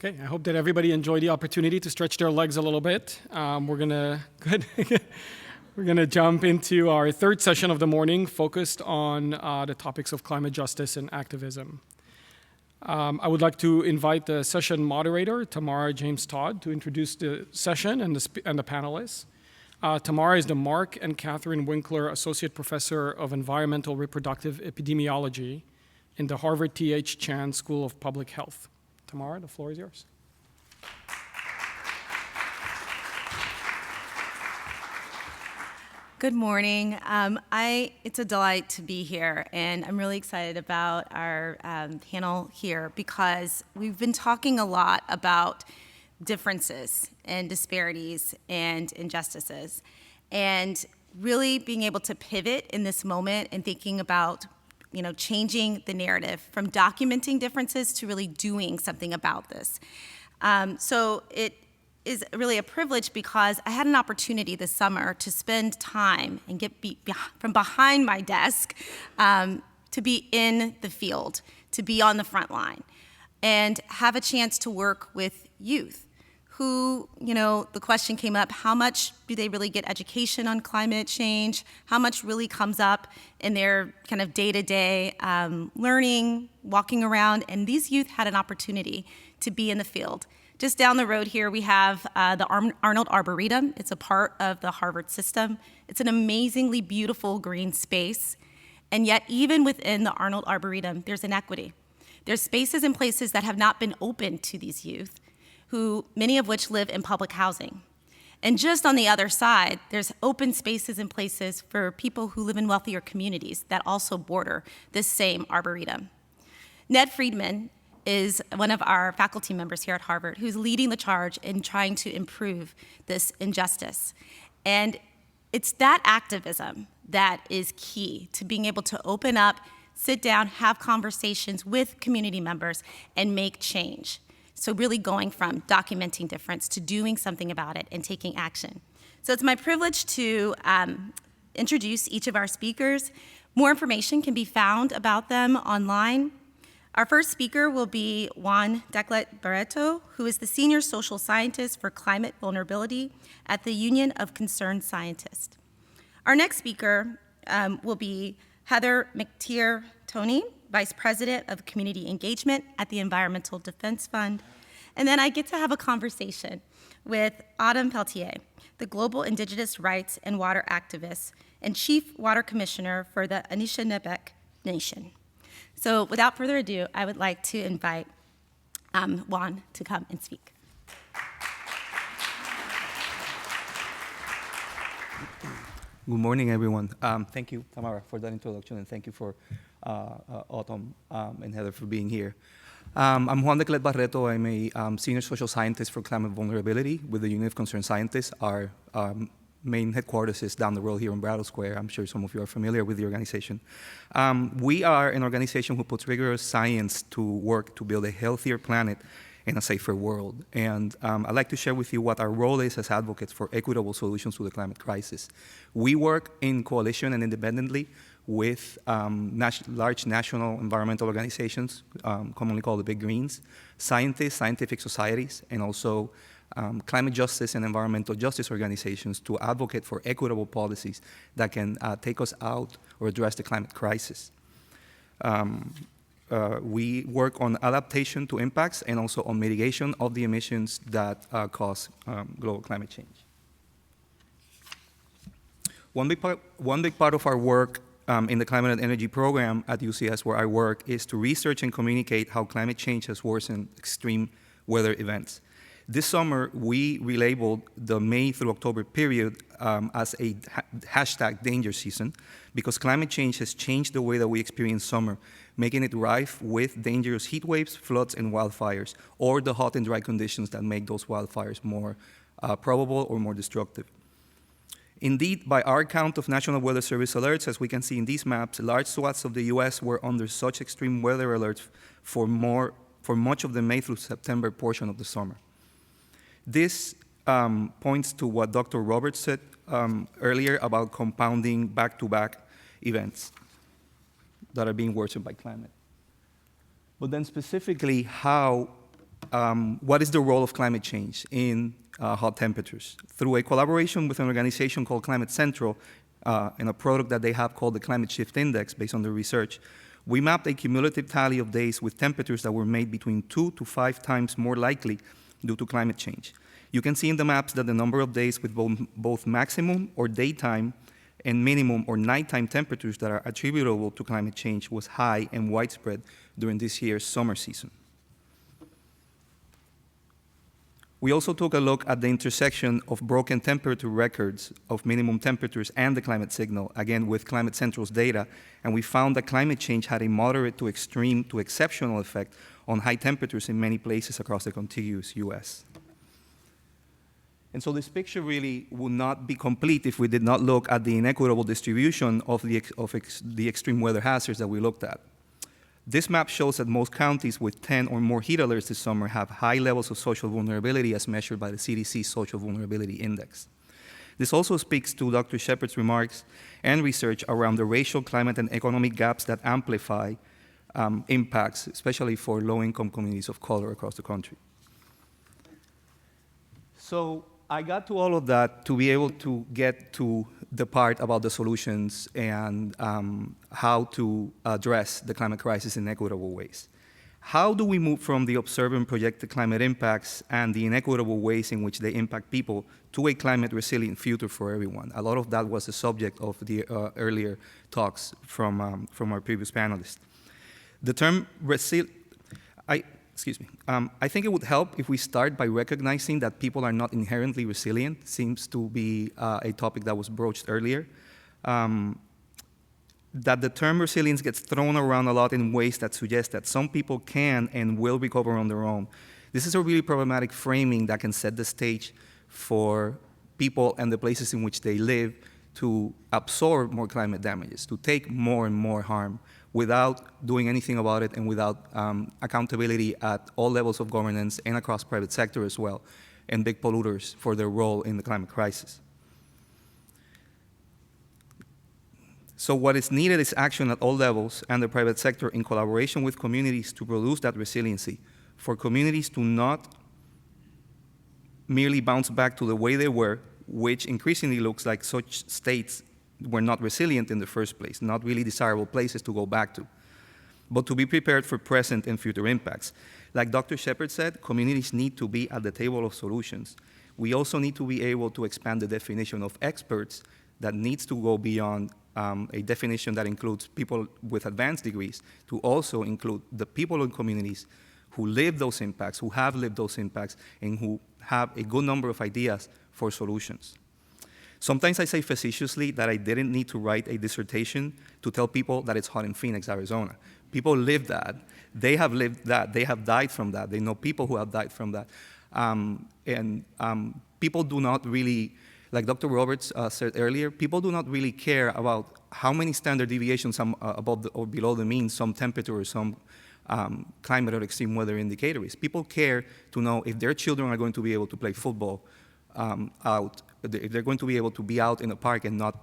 Okay, I hope that everybody enjoyed the opportunity to stretch their legs a little bit. We're gonna jump into our third session of the morning, focused on the topics of climate justice and activism. I would like to invite the session moderator, Tamarra James-Todd, to introduce the session and the panelists. Tamarra is the Mark and Catherine Winkler Associate Professor of Environmental Reproductive Epidemiology in the Harvard T.H. Chan School of Public Health. Tamarra, the floor is yours. Good morning. It's a delight to be here, and I'm really excited about our panel here because we've been talking a lot about differences and disparities and injustices, and really being able to pivot in this moment and thinking about changing the narrative from documenting differences to really doing something about this. So it is really a privilege because I had an opportunity this summer to spend time and get from behind my desk to be in the field, to be on the front line, and have a chance to work with youth who, the question came up, how much do they really get education on climate change? How much really comes up in their kind of day-to-day learning, walking around? And these youth had an opportunity to be in the field. Just down the road here, we have the Arnold Arboretum. It's a part of the Harvard system. It's an amazingly beautiful green space. And yet, even within the Arnold Arboretum, there's inequity. There's spaces and places that have not been open to these youth, many of which live in public housing. And just on the other side, there's open spaces and places for people who live in wealthier communities that also border this same arboretum. Ned Friedman is one of our faculty members here at Harvard who's leading the charge in trying to improve this injustice. And it's that activism that is key to being able to open up, sit down, have conversations with community members, and make change. So really going from documenting difference to doing something about it and taking action. So it's my privilege to introduce each of our speakers. More information can be found about them online. Our first speaker will be Juan Declet-Barreto, who is the Senior Social Scientist for Climate Vulnerability at the Union of Concerned Scientists. Our next speaker will be Heather McTeer Toney, Vice President of Community Engagement at the Environmental Defense Fund. And then I get to have a conversation with Autumn Peltier, the Global Indigenous Rights and Water Activist and Chief Water Commissioner for the Anishinabek Nation. So without further ado, I would like to invite Juan to come and speak. Good morning, everyone. Thank you, Tamarra, for that introduction, and thank you for Autumn and Heather for being here. I'm Juan Declet-Barreto. I'm a Senior Social Scientist for Climate Vulnerability with the Union of Concerned Scientists. Our main headquarters is down the road here in Brattle Square. I'm sure some of you are familiar with the organization. We are an organization who puts rigorous science to work to build a healthier planet and a safer world. And I'd like to share with you what our role is as advocates for equitable solutions to the climate crisis. We work in coalition and independently with large national environmental organizations, commonly called the Big Greens, scientists, scientific societies, and also climate justice and environmental justice organizations to advocate for equitable policies that can take us out or address the climate crisis. We work on adaptation to impacts and also on mitigation of the emissions that cause global climate change. One big part of our work in the Climate and Energy Program at UCS, where I work, is to research and communicate how climate change has worsened extreme weather events. This summer, we relabeled the May through October period as a hashtag danger season because climate change has changed the way that we experience summer, making it rife with dangerous heat waves, floods, and wildfires, or the hot and dry conditions that make those wildfires more probable or more destructive. Indeed, by our count of National Weather Service alerts, as we can see in these maps, large swaths of the US were under such extreme weather alerts for much of the May through September portion of the summer. This points to what Dr. Roberts said earlier about compounding back-to-back events that are being worsened by climate. But then specifically how what is the role of climate change in hot temperatures? Through a collaboration with an organization called Climate Central and a product that they have called the Climate Shift Index based on their research, we mapped a cumulative tally of days with temperatures that were made between 2 to 5 times more likely due to climate change. You can see in the maps that the number of days with both maximum or daytime and minimum or nighttime temperatures that are attributable to climate change was high and widespread during this year's summer season. We also took a look at the intersection of broken temperature records of minimum temperatures and the climate signal, again with Climate Central's data, and we found that climate change had a moderate to extreme to exceptional effect on high temperatures in many places across the contiguous US. And so this picture really would not be complete if we did not look at the inequitable distribution of the extreme weather hazards that we looked at. This map shows that most counties with 10 or more heat alerts this summer have high levels of social vulnerability as measured by the CDC Social Vulnerability Index. This also speaks to Dr. Shepard's remarks and research around the racial, climate, and economic gaps that amplify impacts, especially for low-income communities of color across the country. So I got to all of that to be able to get to the part about the solutions and how to address the climate crisis in equitable ways. How do we move from the observe and project the climate impacts and the inequitable ways in which they impact people to a climate resilient future for everyone? A lot of that was the subject of the earlier talks from our previous panelists. The term I think it would help if we start by recognizing that people are not inherently resilient. Seems to be a topic that was broached earlier. That the term resilience gets thrown around a lot in ways that suggest that some people can and will recover on their own. This is a really problematic framing that can set the stage for people and the places in which they live to absorb more climate damages, to take more and more harm without doing anything about it and without accountability at all levels of governance and across private sector as well, and big polluters for their role in the climate crisis. So what is needed is action at all levels and the private sector in collaboration with communities to produce that resiliency, for communities to not merely bounce back to the way they were, which increasingly looks like such states were not resilient in the first place, not really desirable places to go back to, but to be prepared for present and future impacts. Like Dr. Shepard said, communities need to be at the table of solutions. We also need to be able to expand the definition of experts that needs to go beyond a definition that includes people with advanced degrees to also include the people in communities who live those impacts, who have lived those impacts, and who have a good number of ideas for solutions. Sometimes I say facetiously that I didn't need to write a dissertation to tell people that it's hot in Phoenix, Arizona. People live that. They have lived that. They have died from that. They know people who have died from that. People do not really, like Dr. Roberts said earlier, people do not really care about how many standard deviations above or below the mean some temperature or some climate or extreme weather indicator is. People care to know if their children are going to be able to play football if they're going to be able to be out in the park and not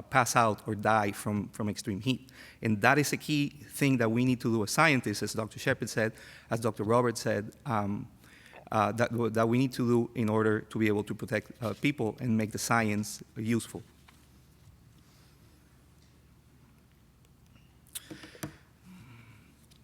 pass out or die from extreme heat. And that is a key thing that we need to do as scientists, as Dr. Shepard said, as Dr. Roberts said, that we need to do in order to be able to protect people and make the science useful.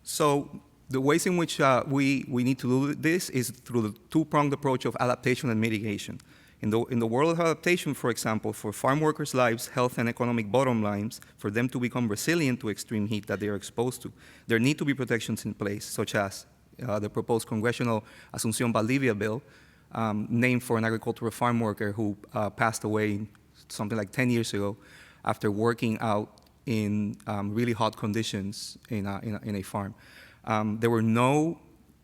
So the ways in which we need to do this is through the two-pronged approach of adaptation and mitigation. In the world of adaptation, for example, for farm workers' lives, health, and economic bottom lines, for them to become resilient to extreme heat that they are exposed to, there need to be protections in place, such as the proposed congressional Asuncion Valdivia bill, named for an agricultural farm worker who passed away something like 10 years ago after working out in really hot conditions in a farm. There were no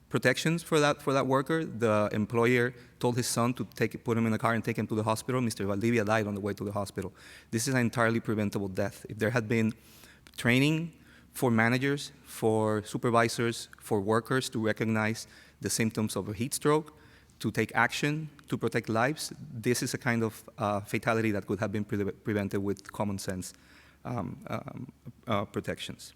protections for that worker. The employer told his son to put him in a car and take him to the hospital. Mr. Valdivia died on the way to the hospital. This is an entirely preventable death. If there had been training for managers, for supervisors, for workers to recognize the symptoms of a heat stroke, to take action to protect lives, this is a kind of fatality that could have been prevented with common sense protections.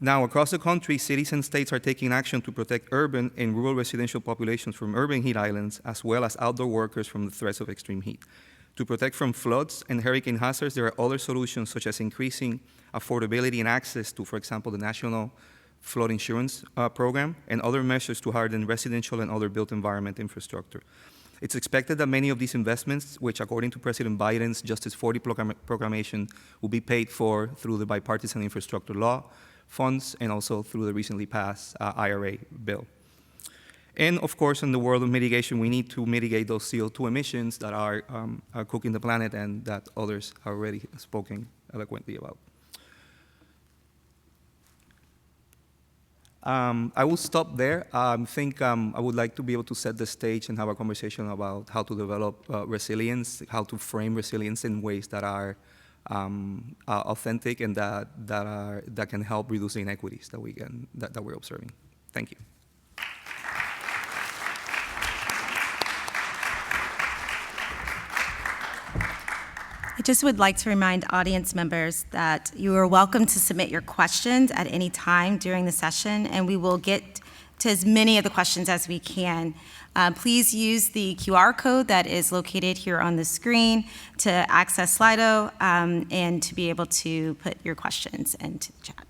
Now, across the country, cities and states are taking action to protect urban and rural residential populations from urban heat islands, as well as outdoor workers from the threats of extreme heat. To protect from floods and hurricane hazards, there are other solutions, such as increasing affordability and access to, for example, the National Flood Insurance Program, and other measures to harden residential and other built environment infrastructure. It's expected that many of these investments, which according to President Biden's Justice 40 proclamation, will be paid for through the bipartisan infrastructure law funds and also through the recently passed IRA bill. And of course, in the world of mitigation, we need to mitigate those CO2 emissions that are cooking the planet and that others have already spoken eloquently about. I will stop there. I think I would like to be able to set the stage and have a conversation about how to develop resilience, how to frame resilience in ways that are authentic and that can help reduce the inequities that we're observing. Thank you. I just would like to remind audience members that you are welcome to submit your questions at any time during the session, and we will get to as many of the questions as we can. Please use the QR code that is located here on the screen to access Slido and to be able to put your questions into the chat.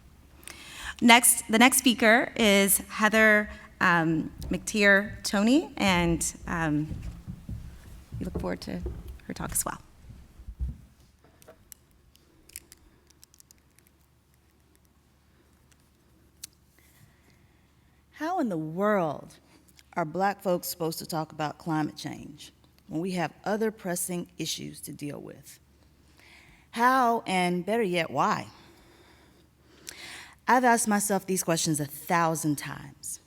The next speaker is Heather McTeer Toney, and we look forward to her talk as well. How in the world are Black folks supposed to talk about climate change when we have other pressing issues to deal with? How, and better yet, why? I've asked myself these questions 1,000 times.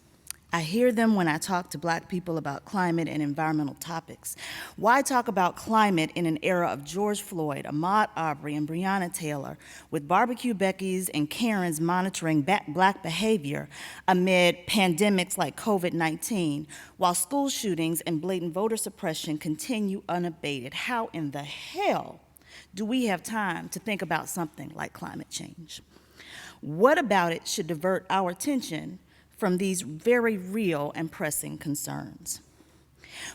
I hear them when I talk to Black people about climate and environmental topics. Why talk about climate in an era of George Floyd, Ahmaud Arbery, and Breonna Taylor, with barbecue Beckys and Karens monitoring Black behavior amid pandemics like COVID-19, while school shootings and blatant voter suppression continue unabated? How in the hell do we have time to think about something like climate change? What about it should divert our attention from these very real and pressing concerns?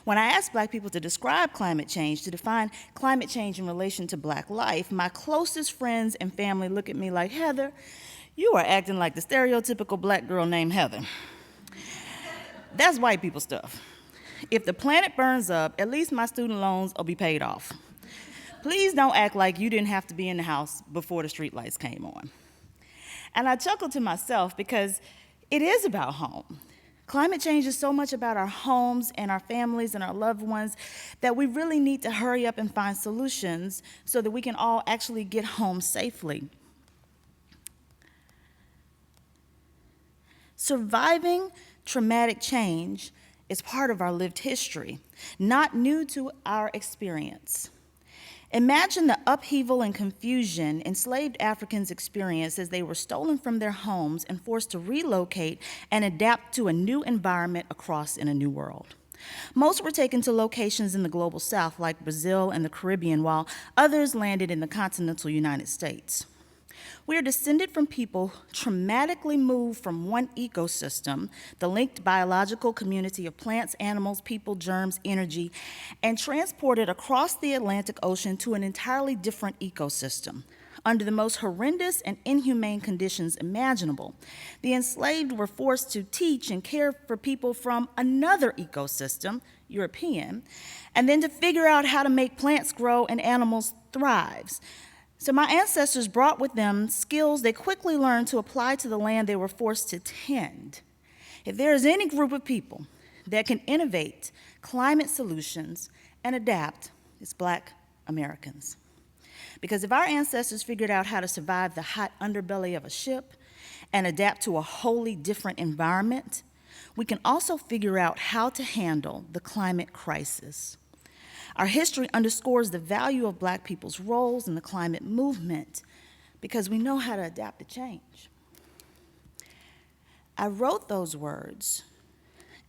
When I ask Black people to describe climate change, to define climate change in relation to Black life, my closest friends and family look at me like, Heather, you are acting like the stereotypical Black girl named Heather. That's white people stuff. If the planet burns up, at least my student loans will be paid off. Please don't act like you didn't have to be in the house before the streetlights came on. And I chuckle to myself because it is about home. Climate change is so much about our homes and our families and our loved ones that we really need to hurry up and find solutions so that we can all actually get home safely. Surviving traumatic change is part of our lived history, not new to our experience. Imagine the upheaval and confusion enslaved Africans experienced as they were stolen from their homes and forced to relocate and adapt to a new environment across in a new world. Most were taken to locations in the global South, like Brazil and the Caribbean, while others landed in the continental United States. We are descended from people traumatically moved from one ecosystem, the linked biological community of plants, animals, people, germs, energy, and transported across the Atlantic Ocean to an entirely different ecosystem. Under the most horrendous and inhumane conditions imaginable, the enslaved were forced to teach and care for people from another ecosystem, European, and then to figure out how to make plants grow and animals thrive. So my ancestors brought with them skills they quickly learned to apply to the land they were forced to tend. If there is any group of people that can innovate climate solutions and adapt, it's Black Americans. Because if our ancestors figured out how to survive the hot underbelly of a ship and adapt to a wholly different environment, we can also figure out how to handle the climate crisis. Our history underscores the value of Black people's roles in the climate movement because we know how to adapt to change. I wrote those words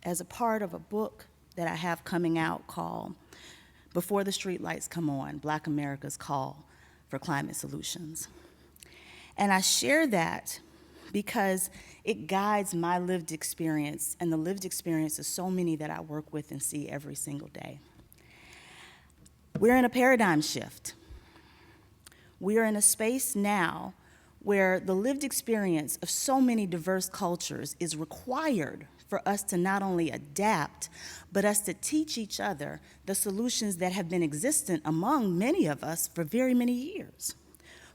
as a part of a book that I have coming out called Before the Streetlights Come On, Black America's Call for Climate Solutions. And I share that because it guides my lived experience and the lived experience of so many that I work with and see every single day. We're in a paradigm shift. We are in a space now where the lived experience of so many diverse cultures is required for us to not only adapt, but us to teach each other the solutions that have been existent among many of us for very many years.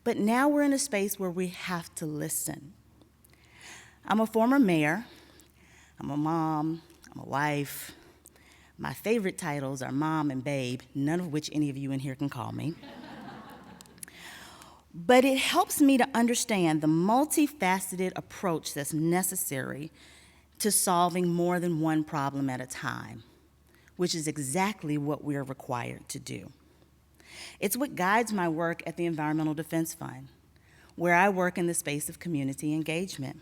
But now we're in a space where we have to listen. I'm a former mayor, I'm a mom, I'm a wife. My favorite titles are mom and babe, none of which any of you in here can call me. But it helps me to understand the multifaceted approach that's necessary to solving more than one problem at a time, which is exactly what we're required to do. It's what guides my work at the Environmental Defense Fund, where I work in the space of community engagement.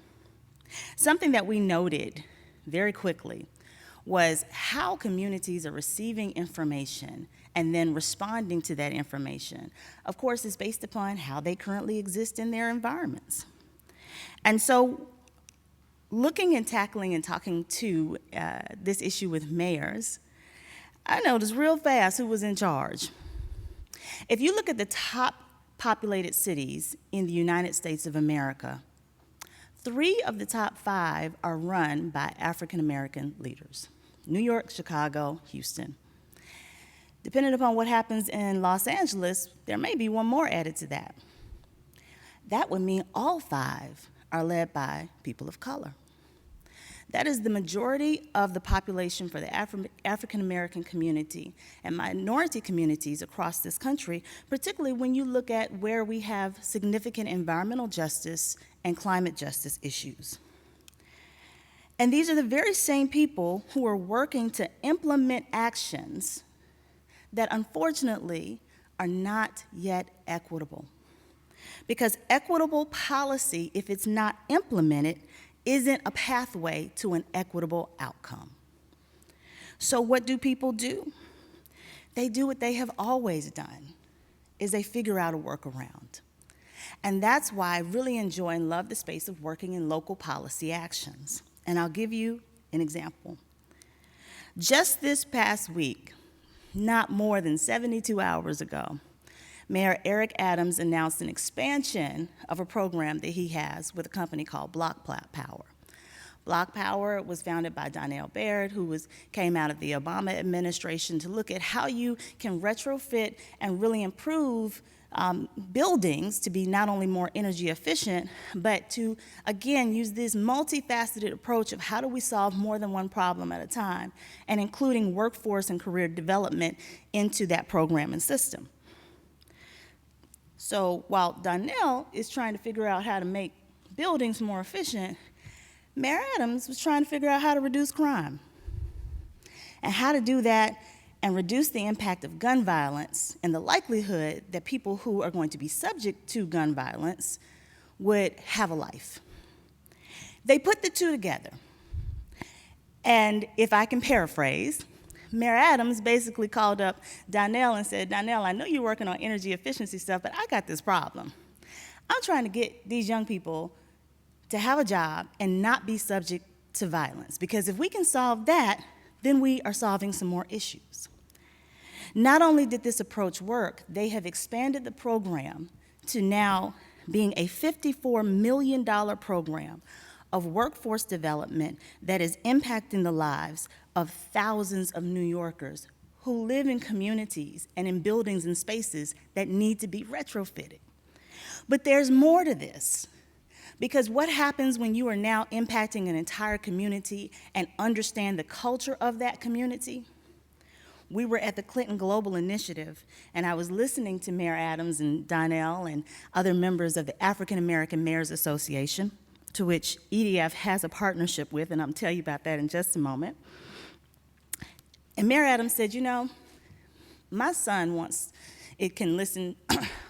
Something that we noted very quickly was how communities are receiving information and then responding to that information. Of course, is based upon how they currently exist in their environments. And so, looking and tackling and talking to this issue with mayors, I noticed real fast who was in charge. If you look at the top populated cities in the United States of America, 3 of the top 5 are run by African American leaders: New York, Chicago, Houston. Depending upon what happens in Los Angeles, there may be one more added to that. That would mean all 5 are led by people of color. That is the majority of the population for the African American community and minority communities across this country, particularly when you look at where we have significant environmental justice and climate justice issues. And these are the very same people who are working to implement actions that unfortunately are not yet equitable. Because equitable policy, if it's not implemented, isn't a pathway to an equitable outcome. So what do people do? They do what they have always done, is they figure out a workaround. And that's why I really enjoy and love the space of working in local policy actions. And I'll give you an example. Just this past week, not more than 72 hours ago, Mayor Eric Adams announced an expansion of a program that he has with a company called Block Power. Block Power was founded by Donnell Baird, who came out of the Obama administration to look at how you can retrofit and really improve buildings to be not only more energy efficient, but to, again, use this multifaceted approach of how do we solve more than one problem at a time, and including workforce and career development into that program and system. So while Donnell is trying to figure out how to make buildings more efficient, Mayor Adams was trying to figure out how to reduce crime and how to do that and reduce the impact of gun violence and the likelihood that people who are going to be subject to gun violence would have a life. They put the two together. And if I can paraphrase, Mayor Adams basically called up Donnell and said, Donnell, I know you're working on energy efficiency stuff, but I got this problem. I'm trying to get these young people to have a job and not be subject to violence, because if we can solve that, then we are solving some more issues. Not only did this approach work, they have expanded the program to now being a $54 million program of workforce development that is impacting the lives of thousands of New Yorkers who live in communities and in buildings and spaces that need to be retrofitted. But there's more to this, because what happens when you are now impacting an entire community and understand the culture of that community? We were at the Clinton Global Initiative, and I was listening to Mayor Adams and Donnell and other members of the African American Mayors Association, to which EDF has a partnership with, and I'll tell you about that in just a moment. And Mayor Adams said, you know, my son can listen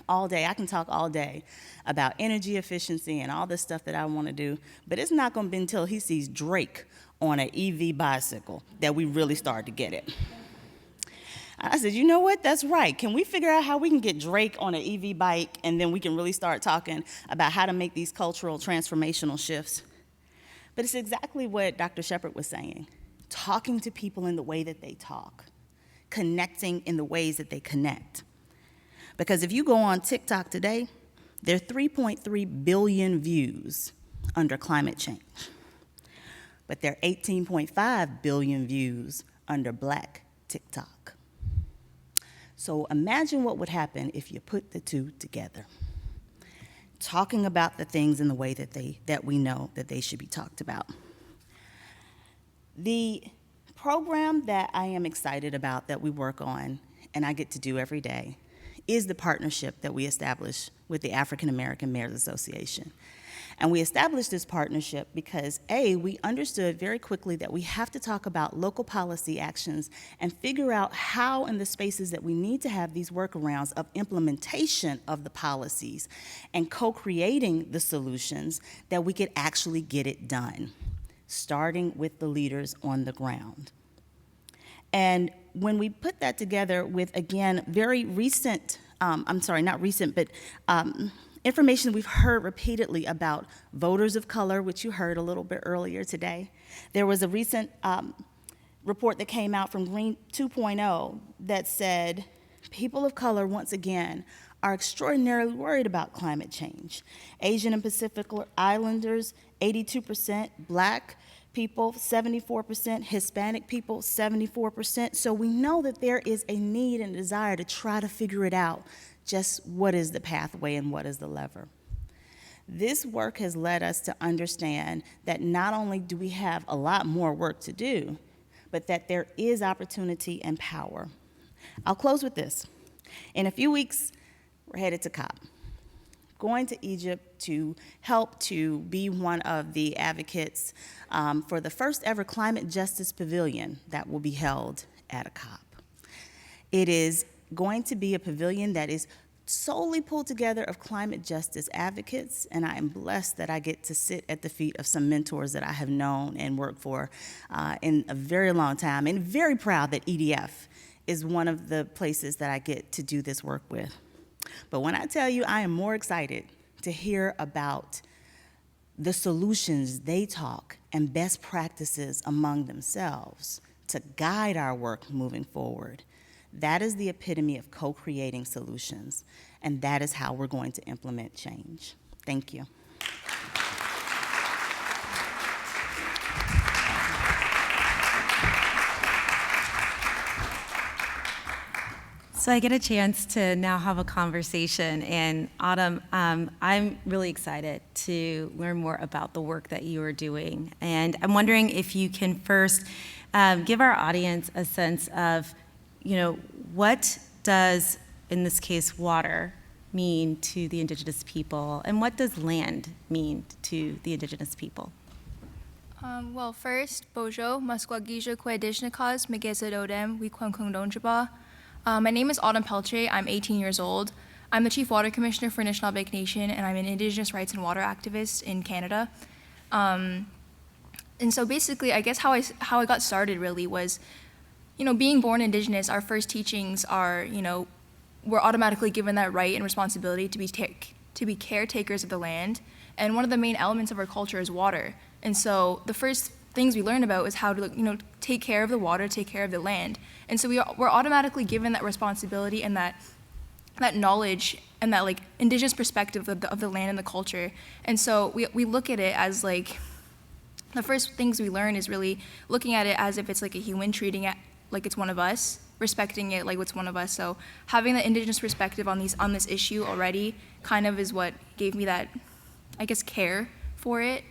all day, I can talk all day about energy efficiency and all this stuff that I want to do, but it's not going to be until he sees Drake on an EV bicycle that we really start to get it. I said, you know what, that's right. Can we figure out how we can get Drake on an EV bike, and then we can really start talking about how to make these cultural transformational shifts? But it's exactly what Dr. Shepherd was saying, talking to people in the way that they talk, connecting in the ways that they connect. Because if you go on TikTok today, there are 3.3 billion views under climate change. But there are 18.5 billion views under Black TikTok. So imagine what would happen if you put the two together, talking about the things in the way that we know that they should be talked about. The program that I am excited about that we work on and I get to do every day is the partnership that we established with the African American Mayors Association. And we established this partnership because, A, we understood very quickly that we have to talk about local policy actions and figure out how in the spaces that we need to have these workarounds of implementation of the policies and co-creating the solutions that we could actually get it done, starting with the leaders on the ground. And when we put that together with, again, very recent, information we've heard repeatedly about voters of color, which you heard a little bit earlier today. There was a recent report that came out from Green 2.0 that said people of color, once again, are extraordinarily worried about climate change. Asian and Pacific Islanders, 82%, Black people, 74%, Hispanic people, 74%. So we know that there is a need and desire to try to figure it out. Just what is the pathway and what is the lever? This work has led us to understand that not only do we have a lot more work to do, but that there is opportunity and power. I'll close with this. In a few weeks, we're headed to COP, going to Egypt to help to be one of the advocates for the first ever climate justice pavilion that will be held at a COP. It is going to be a pavilion that is solely pulled together of climate justice advocates, and I am blessed that I get to sit at the feet of some mentors that I have known and worked for in a very long time, and very proud that EDF is one of the places that I get to do this work with. But when I tell you I am more excited to hear about the solutions they talk and best practices among themselves to guide our work moving forward, that is the epitome of co-creating solutions, and that is how we're going to implement change. Thank you. So I get a chance to now have a conversation, and Autumn, I'm really excited to learn more about the work that you are doing. And I'm wondering if you can first give our audience a sense of, what does, in this case, water mean to the Indigenous people, and what does land mean to the Indigenous people? Well, first, Bojo, Musquagija, Kwedishnikas, Megezadodem, Wikwankundonjaba. My name is Autumn Peltier. I'm 18 years old. I'm the Chief Water Commissioner for Anishinabek Nation, and I'm an Indigenous rights and water activist in Canada. And so basically, I guess how I got started really was, being born Indigenous, our first teachings are, we're automatically given that right and responsibility to be caretakers of the land. And one of the main elements of our culture is water. And so the first things we learn about is how to, take care of the water, take care of the land. And so we're automatically given that responsibility and that knowledge and that Indigenous perspective of the land and the culture. And so we look at it as the first things we learn is really looking at it as if it's like a human, treating it like it's one of us, respecting it like it's one of us. So having the Indigenous perspective on this issue already kind of is what gave me that, I guess, care for it.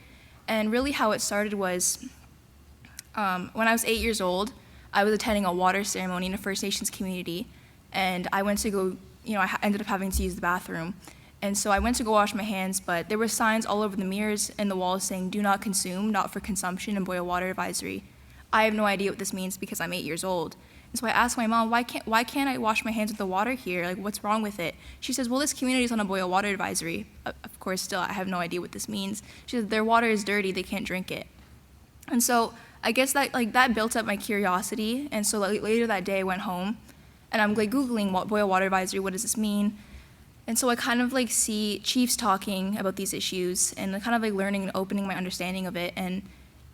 And really how it started was when I was 8 years old, I was attending a water ceremony in a First Nations community, and I went to go, I ended up having to use the bathroom. And so I went to go wash my hands, but there were signs all over the mirrors and the walls saying, "Do not consume, not for consumption," and boil water advisory. I have no idea what this means because I'm 8 years old. And so I asked my mom, why can't I wash my hands with the water here? What's wrong with it? She says, well, this community is on a boil water advisory. Of course, still, I have no idea what this means. She said, their water is dirty, they can't drink it. And so I guess that built up my curiosity. And so later that day I went home And I'm like Googling boil water advisory, what does this mean? And so I kind of like see chiefs talking about these issues and kind of like learning and opening my understanding of it. And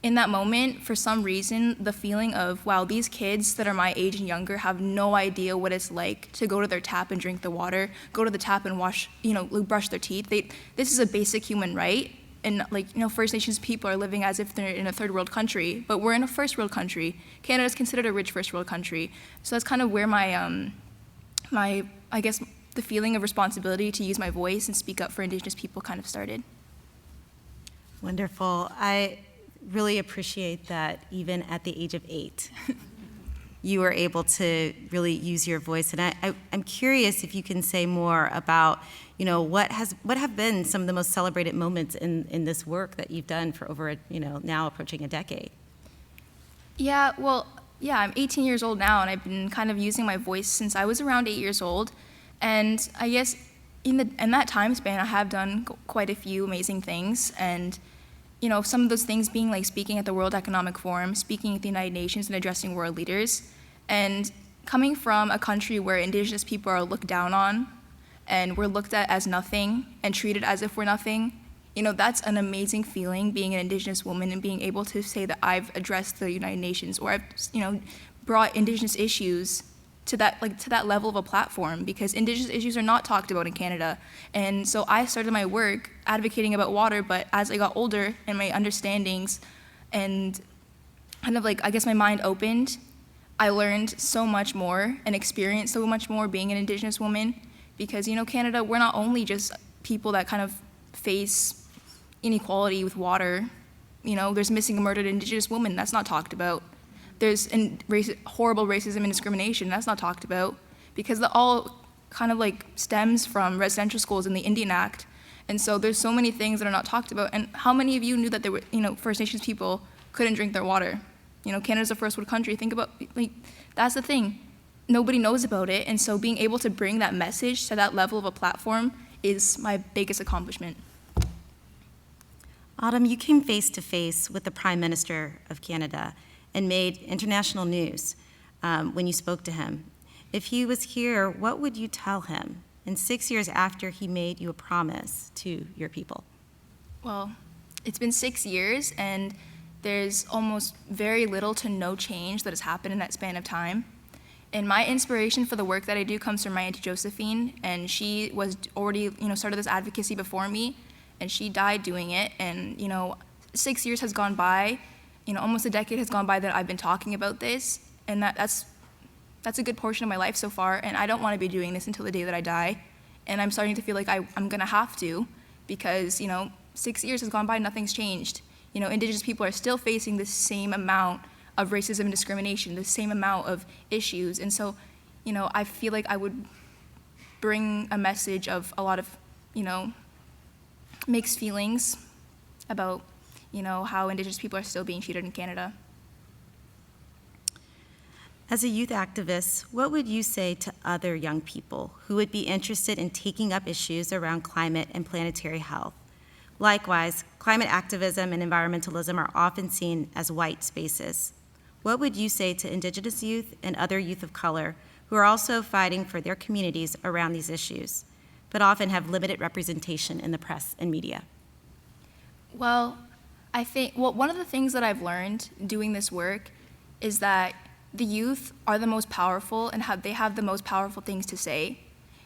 in that moment, for some reason, the feeling of, wow, these kids that are my age and younger have no idea what it's like to go to their tap and drink the water, go to the tap and wash, brush their teeth. This is a basic human right. And First Nations people are living as if they're in a third world country, but we're in a first world country. Canada is considered a rich first world country. So that's kind of where my the feeling of responsibility to use my voice and speak up for Indigenous people kind of started. Wonderful. I really appreciate that even at the age of 8, you were able to really use your voice. And I'm curious if you can say more about, what have been some of the most celebrated moments in this work that you've done for over, now approaching a decade? Yeah, I'm 18 years old now, and I've been kind of using my voice since I was around 8 years old. And I guess in that time span, I have done quite a few amazing things. And, some of those things being like speaking at the World Economic Forum, speaking at the United Nations, and addressing world leaders. And coming from a country where Indigenous people are looked down on, and we're looked at as nothing and treated as if we're nothing, that's an amazing feeling, being an Indigenous woman and being able to say that I've addressed the United Nations, or I've, brought Indigenous issues to that level of a platform, because Indigenous issues are not talked about in Canada. And so I started my work advocating about water, but as I got older and my understandings and kind of my mind opened, I learned so much more and experienced so much more being an Indigenous woman, because, Canada, we're not only just people that kind of face inequality with water. There's missing and murdered Indigenous women, that's not talked about. There's horrible racism and discrimination, that's not talked about, because that all kind of stems from residential schools in the Indian Act. And so there's so many things that are not talked about. And how many of you knew that there were, First Nations people couldn't drink their water? Canada's a first world country. Think about, that's the thing. Nobody knows about it. And so being able to bring that message to that level of a platform is my biggest accomplishment. Autumn, you came face to face with the Prime Minister of Canada and made international news when you spoke to him. If he was here, what would you tell him? And 6 years after he made you a promise to your people. Well, it's been 6 years, and there's almost very little to no change that has happened in that span of time. And my inspiration for the work that I do comes from my Auntie Josephine, and she was already, started this advocacy before me, and she died doing it. And, 6 years has gone by, almost a decade has gone by that I've been talking about this, and that's a good portion of my life so far, and I don't want to be doing this until the day that I die. And I'm starting to feel like I'm gonna have to, because, 6 years has gone by, nothing's changed. Indigenous people are still facing the same amount of racism and discrimination, the same amount of issues. And so, I feel like I would bring a message of a lot of, mixed feelings about, how Indigenous people are still being treated in Canada. As a youth activist, what would you say to other young people who would be interested in taking up issues around climate and planetary health? Likewise, climate activism and environmentalism are often seen as white spaces. What would you say to Indigenous youth and other youth of color who are also fighting for their communities around these issues, but often have limited representation in the press and media? Well, I think, one of the things that I've learned doing this work is that the youth are the most powerful and they have the most powerful things to say.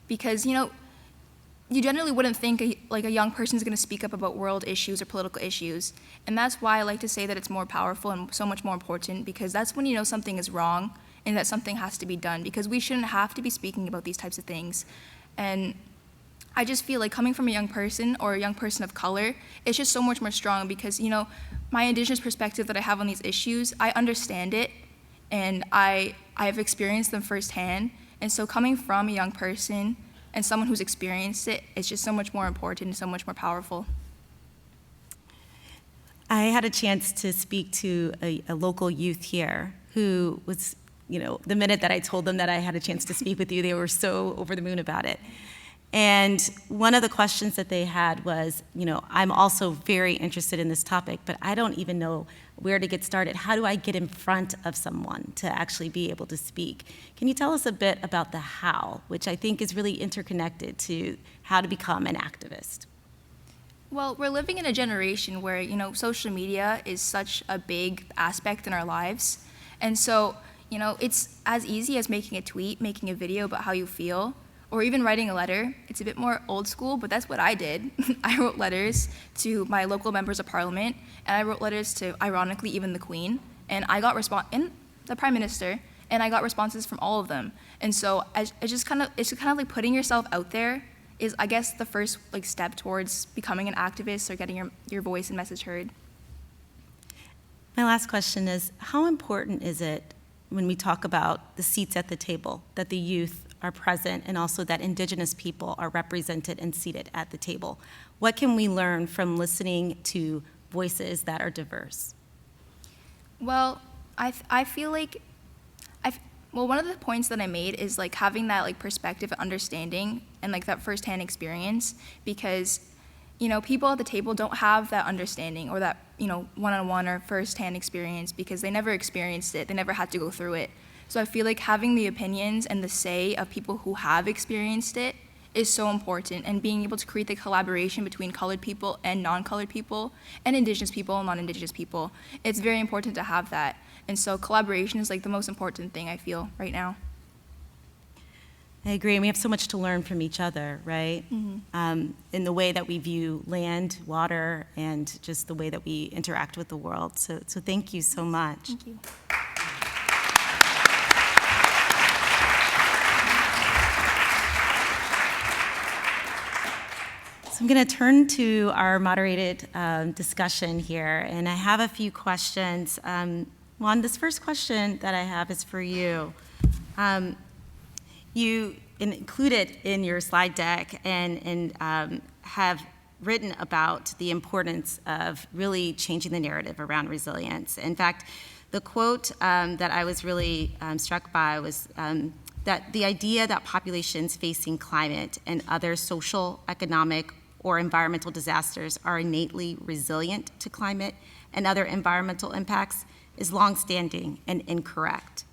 Because, you generally wouldn't think a young person is going to speak up about world issues or political issues. And that's why I like to say that it's more powerful and so much more important, because that's when something is wrong and that something has to be done, because we shouldn't have to be speaking about these types of things. And I just feel like coming from a young person or a young person of color, it's just so much more strong, because, my Indigenous perspective that I have on these issues, I understand it, and I've experienced them firsthand. And so coming from a young person and someone who's experienced it, it's just so much more important and so much more powerful. I had a chance to speak to a local youth here who was, the minute that I told them that I had a chance to speak with you, they were so over the moon about it. And one of the questions that they had was, I'm also very interested in this topic, but I don't even know where to get started. How do I get in front of someone to actually be able to speak? Can you tell us a bit about the how, which I think is really interconnected to how to become an activist? Well, we're living in a generation where, social media is such a big aspect in our lives. And so, it's as easy as making a tweet, making a video about how you feel, or even writing a letter. It's a bit more old school, but that's what I did. I wrote letters to my local members of parliament, and I wrote letters to, ironically, even the Queen, and I got and the Prime Minister, and I got responses from all of them. And so it's just kind of like putting yourself out there is, I guess, the first step towards becoming an activist or getting your voice and message heard. My last question is, how important is it when we talk about the seats at the table, that the youth are present and also that Indigenous people are represented and seated at the table? What can we learn from listening to voices that are diverse? Well, I feel like, one of the points that I made is having that perspective and understanding and that firsthand experience, because people at the table don't have that understanding or that one-on-one or firsthand experience because they never experienced it, they never had to go through it. So I feel like having the opinions and the say of people who have experienced it is so important, and being able to create the collaboration between colored people and non-colored people and Indigenous people and non-Indigenous people. It's very important to have that. And so collaboration is the most important thing I feel right now. I agree, and we have so much to learn from each other, right? Mm-hmm. In the way that we view land, water, and just the way that we interact with the world. So thank you so much. Thank you. So I'm going to turn to our moderated discussion here, and I have a few questions. Juan, this first question that I have is for you. You included in your slide deck and have written about the importance of really changing the narrative around resilience. In fact, the quote that I was really struck by was that the idea that populations facing climate and other social, economic, or environmental disasters are innately resilient to climate and other environmental impacts is longstanding and incorrect.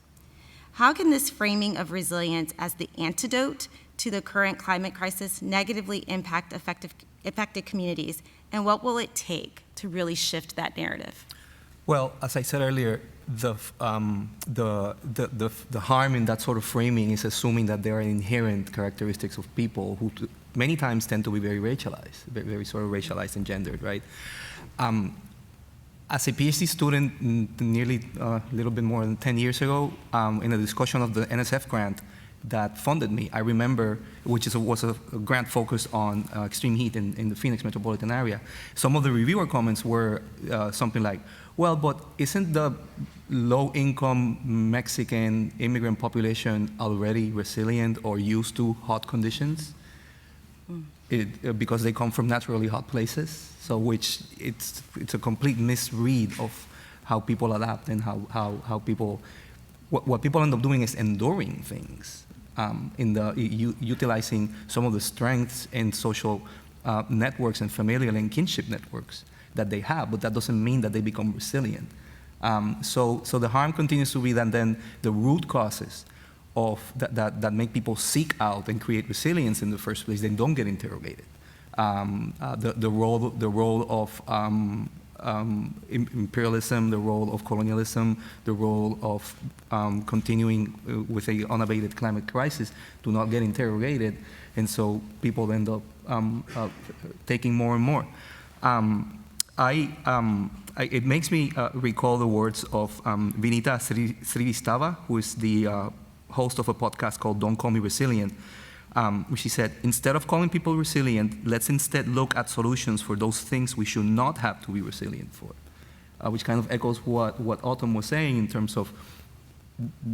How can this framing of resilience as the antidote to the current climate crisis negatively impact affected communities, and what will it take to really shift that narrative? Well, as I said earlier, the harm in that sort of framing is assuming that there are inherent characteristics of people who many times tend to be very racialized, very sort of racialized and gendered, right? As a PhD student, nearly a little bit more than 10 years ago, in a discussion of the NSF grant that funded me, I remember, was a grant focused on extreme heat in the Phoenix metropolitan area. Some of the reviewer comments were something like, well, but isn't the low-income Mexican immigrant population already resilient or used to hot conditions? Because they come from naturally hot places, so it's a complete misread of how people adapt and how people, what people end up doing is enduring things, utilizing some of the strengths in social networks and familial and kinship networks that they have, but that doesn't mean that they become resilient. So the harm continues to be that then the root causes of that make people seek out and create resilience in the first place, they don't get interrogated. The role of imperialism, the role of colonialism, the role of continuing with a unabated climate crisis do not get interrogated, and so people end up taking more and more. It makes me recall the words of Vinita Srivastava, who is the host of a podcast called Don't Call Me Resilient, where she said, instead of calling people resilient, let's instead look at solutions for those things we should not have to be resilient for, which kind of echoes what Autumn was saying in terms of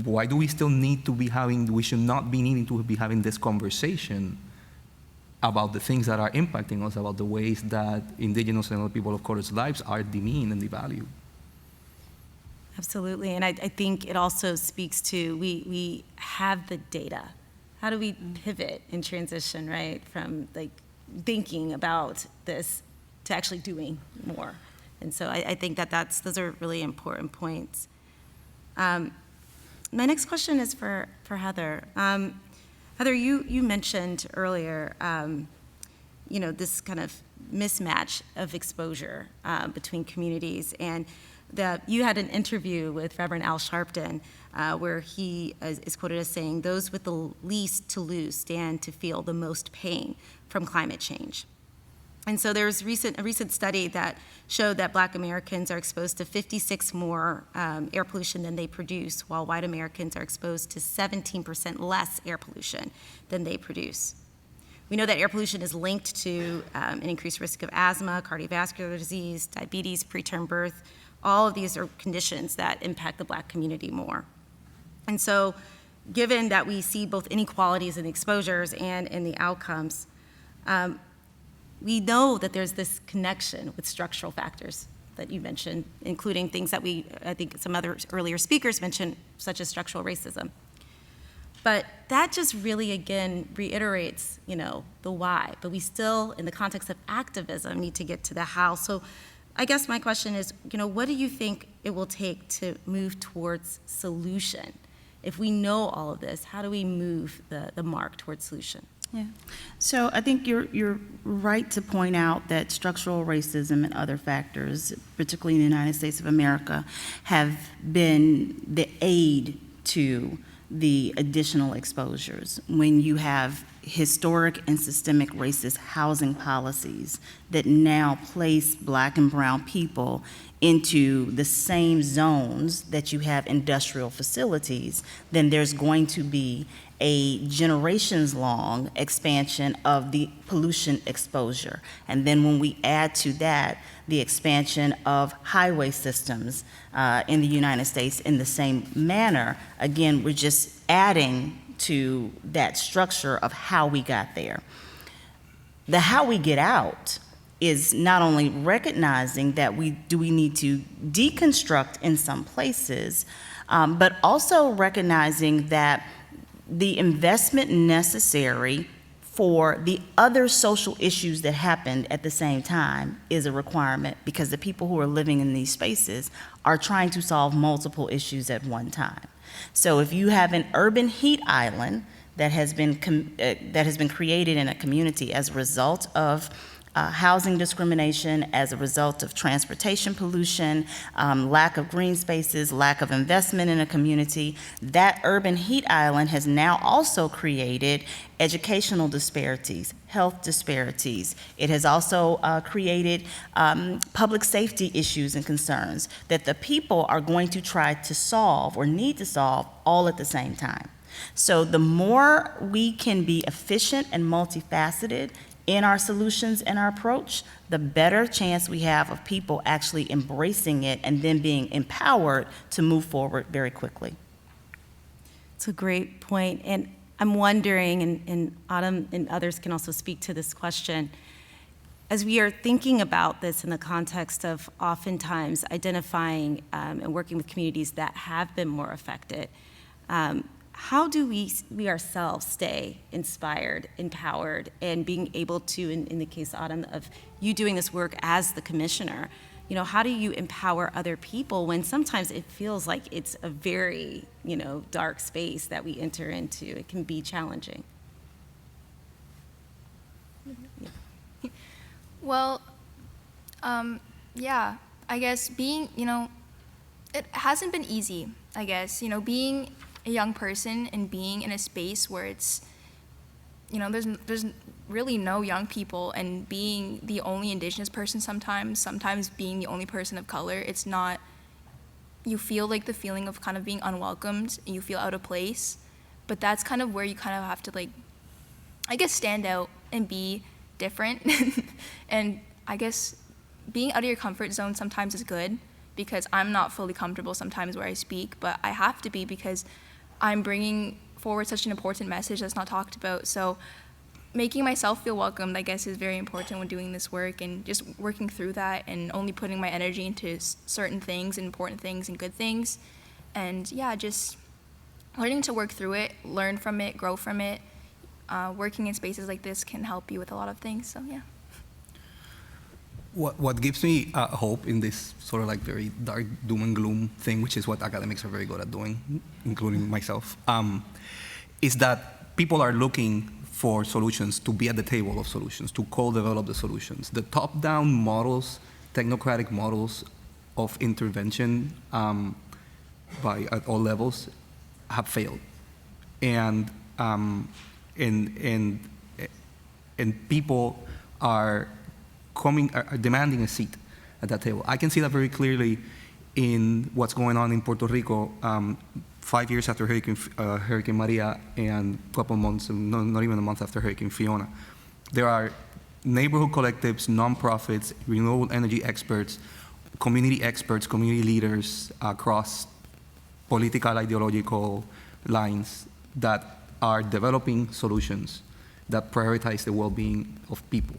why do we still need to be we should not be needing to be having this conversation about the things that are impacting us, about the ways that Indigenous and other people of color's lives are demeaned and devalued. Absolutely, and I think it also speaks to, we have the data, how do we pivot and transition, right, from like thinking about this to actually doing more? And so I think that those are really important points. My next question is for Heather. Heather, you mentioned earlier, this kind of mismatch of exposure between communities, and that you had an interview with Reverend Al Sharpton where he is quoted as saying, "Those with the least to lose stand to feel the most pain from climate change." And so there's a recent study that showed that Black Americans are exposed to 56 more air pollution than they produce, while white Americans are exposed to 17% less air pollution than they produce. We know that air pollution is linked to an increased risk of asthma, cardiovascular disease, diabetes, preterm birth. All of these are conditions that impact the Black community more. And so given that we see both inequalities in the exposures and in the outcomes, we know that there's this connection with structural factors that you mentioned, including things that I think some other earlier speakers mentioned, such as structural racism. But that just really, again, reiterates, the why. But we still, in the context of activism, need to get to the how. So I guess my question is, what do you think it will take to move towards solution? If we know all of this, how do we move the mark towards solution? Yeah. So I think you're right to point out that structural racism and other factors, particularly in the United States of America, have been the aid to the additional exposures. When you have historic and systemic racist housing policies that now place Black and brown people into the same zones that you have industrial facilities, then there's going to be a generations-long expansion of the pollution exposure. And then when we add to that the expansion of highway systems in the United States in the same manner, again, we're just adding to that structure of how we got there. The how we get out is not only recognizing that we need to deconstruct in some places, but also recognizing that the investment necessary for the other social issues that happened at the same time is a requirement, because the people who are living in these spaces are trying to solve multiple issues at one time. So if you have an urban heat island that has been created in a community as a result of housing discrimination, as a result of transportation pollution, lack of green spaces, lack of investment in a community, that urban heat island has now also created educational disparities, health disparities. It has also created public safety issues and concerns that the people are going to try to solve or need to solve all at the same time. So the more we can be efficient and multifaceted in our solutions and our approach, the better chance we have of people actually embracing it and then being empowered to move forward very quickly. It's a great point. And I'm wondering, and Autumn and others can also speak to this question, as we are thinking about this in the context of oftentimes identifying and working with communities that have been more affected, how do we ourselves stay inspired, empowered, and being able to, in the case, Autumn, of you doing this work as the commissioner, how do you empower other people when sometimes it feels like it's a very, dark space that we enter into? It can be challenging. Yeah. Well, yeah, I guess being, it hasn't been easy, I guess, being a young person and being in a space where it's, there's really no young people, and being the only Indigenous person sometimes being the only person of color, it's not, you feel like the feeling of kind of being unwelcomed, and you feel out of place, but that's kind of where you kind of have to I guess stand out and be different. And I guess being out of your comfort zone sometimes is good, because I'm not fully comfortable sometimes where I speak, but I have to be because I'm bringing forward such an important message that's not talked about. So making myself feel welcomed, I guess, is very important when doing this work, and just working through that and only putting my energy into certain things, important things, and good things. And yeah, just learning to work through it, learn from it, grow from it, working in spaces like this can help you with a lot of things. So yeah. What gives me hope in this sort of like very dark doom and gloom thing, which is what academics are very good at doing, including myself, is that people are looking for solutions, to be at the table of solutions, to co-develop the solutions. The top-down models, technocratic models of intervention at all levels have failed. And people are demanding a seat at that table. I can see that very clearly in what's going on in Puerto Rico 5 years after Hurricane Maria and a couple months, not even a month after Hurricane Fiona. There are neighborhood collectives, nonprofits, renewable energy experts, community leaders across political, ideological lines that are developing solutions that prioritize the well-being of people.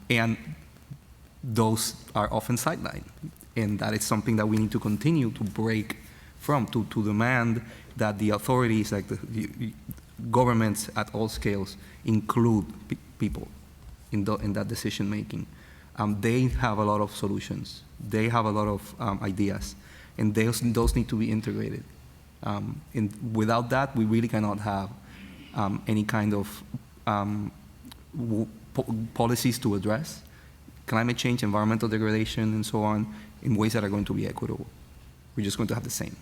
And those are often sidelined. And that is something that we need to continue to break from, to demand that the authorities, like the governments at all scales, include people in that decision making. They have a lot of solutions. They have a lot of ideas, and those need to be integrated. And without that, we really cannot have any kind of policies to address climate change, environmental degradation, and so on, in ways that are going to be equitable. We're just going to have the same.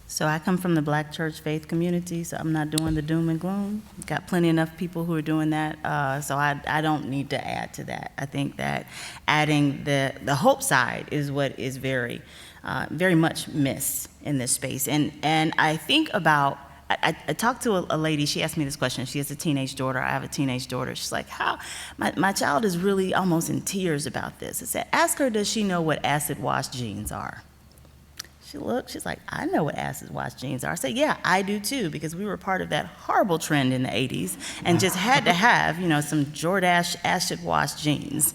So I come from the Black church faith community, so I'm not doing the doom and gloom. Got plenty enough people who are doing that, so I don't need to add to that. I think that adding the hope side is what is very much missed in this space. And I think about, I talked to a lady, she asked me this question. She has a teenage daughter. I have a teenage daughter. She's like, my child is really almost in tears about this. I said, ask her, does she know what acid wash jeans are? She looked, she's like, I know what acid wash jeans are. I said, yeah, I do too, because we were part of that horrible trend in the 80s and just had to have, some Jordache acid wash jeans.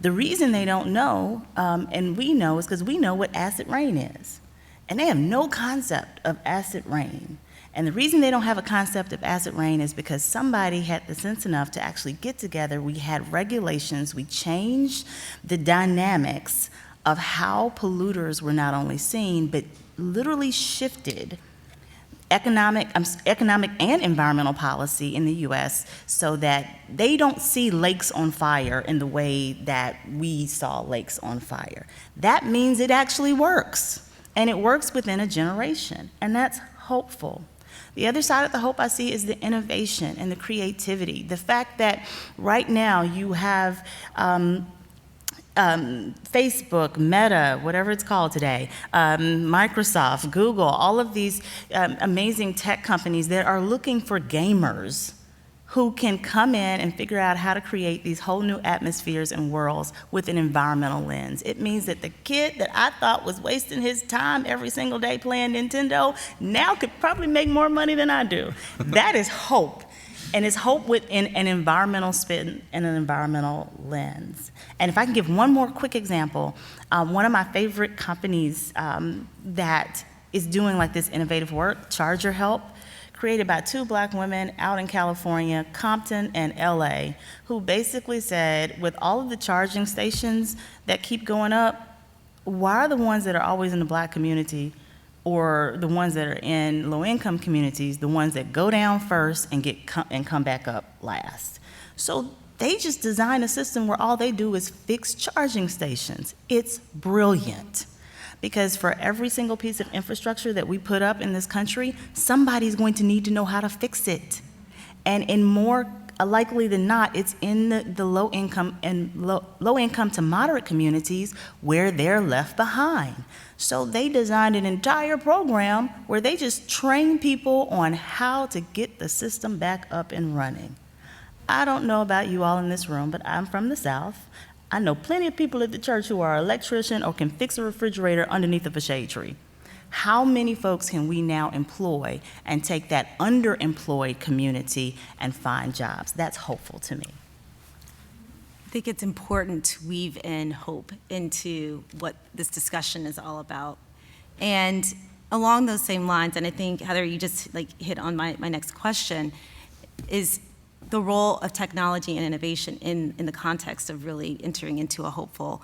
The reason they don't know, and we know, is because we know what acid rain is. And they have no concept of acid rain. And the reason they don't have a concept of acid rain is because somebody had the sense enough to actually get together. We had regulations. We changed the dynamics of how polluters were not only seen, but literally shifted economic and environmental policy in the U.S. so that they don't see lakes on fire in the way that we saw lakes on fire. That means it actually works, and it works within a generation, and that's hopeful. The other side of the hope I see is the innovation and the creativity. The fact that right now you have Facebook, Meta, whatever it's called today, Microsoft, Google, all of these amazing tech companies that are looking for gamers who can come in and figure out how to create these whole new atmospheres and worlds with an environmental lens. It means that the kid that I thought was wasting his time every single day playing Nintendo now could probably make more money than I do. That is hope. And it's hope within an environmental spin and an environmental lens. And if I can give one more quick example, one of my favorite companies that is doing like this innovative work, Charger Help, created by two Black women out in California, Compton and LA, who basically said, with all of the charging stations that keep going up, why are the ones that are always in the Black community or the ones that are in low-income communities the ones that go down first and come back up last? So they just designed a system where all they do is fix charging stations. It's brilliant. Because for every single piece of infrastructure that we put up in this country, somebody's going to need to know how to fix it. And in more likely than not, it's in the low income to moderate communities where they're left behind. So they designed an entire program where they just train people on how to get the system back up and running. I don't know about you all in this room, but I'm from the South. I know plenty of people at the church who are an electrician or can fix a refrigerator underneath of a shade tree. How many folks can we now employ and take that underemployed community and find jobs? That's hopeful to me. I think it's important to weave in hope into what this discussion is all about. And along those same lines, and I think, Heather, you just like hit on my next question, is the role of technology and innovation in the context of really entering into a hopeful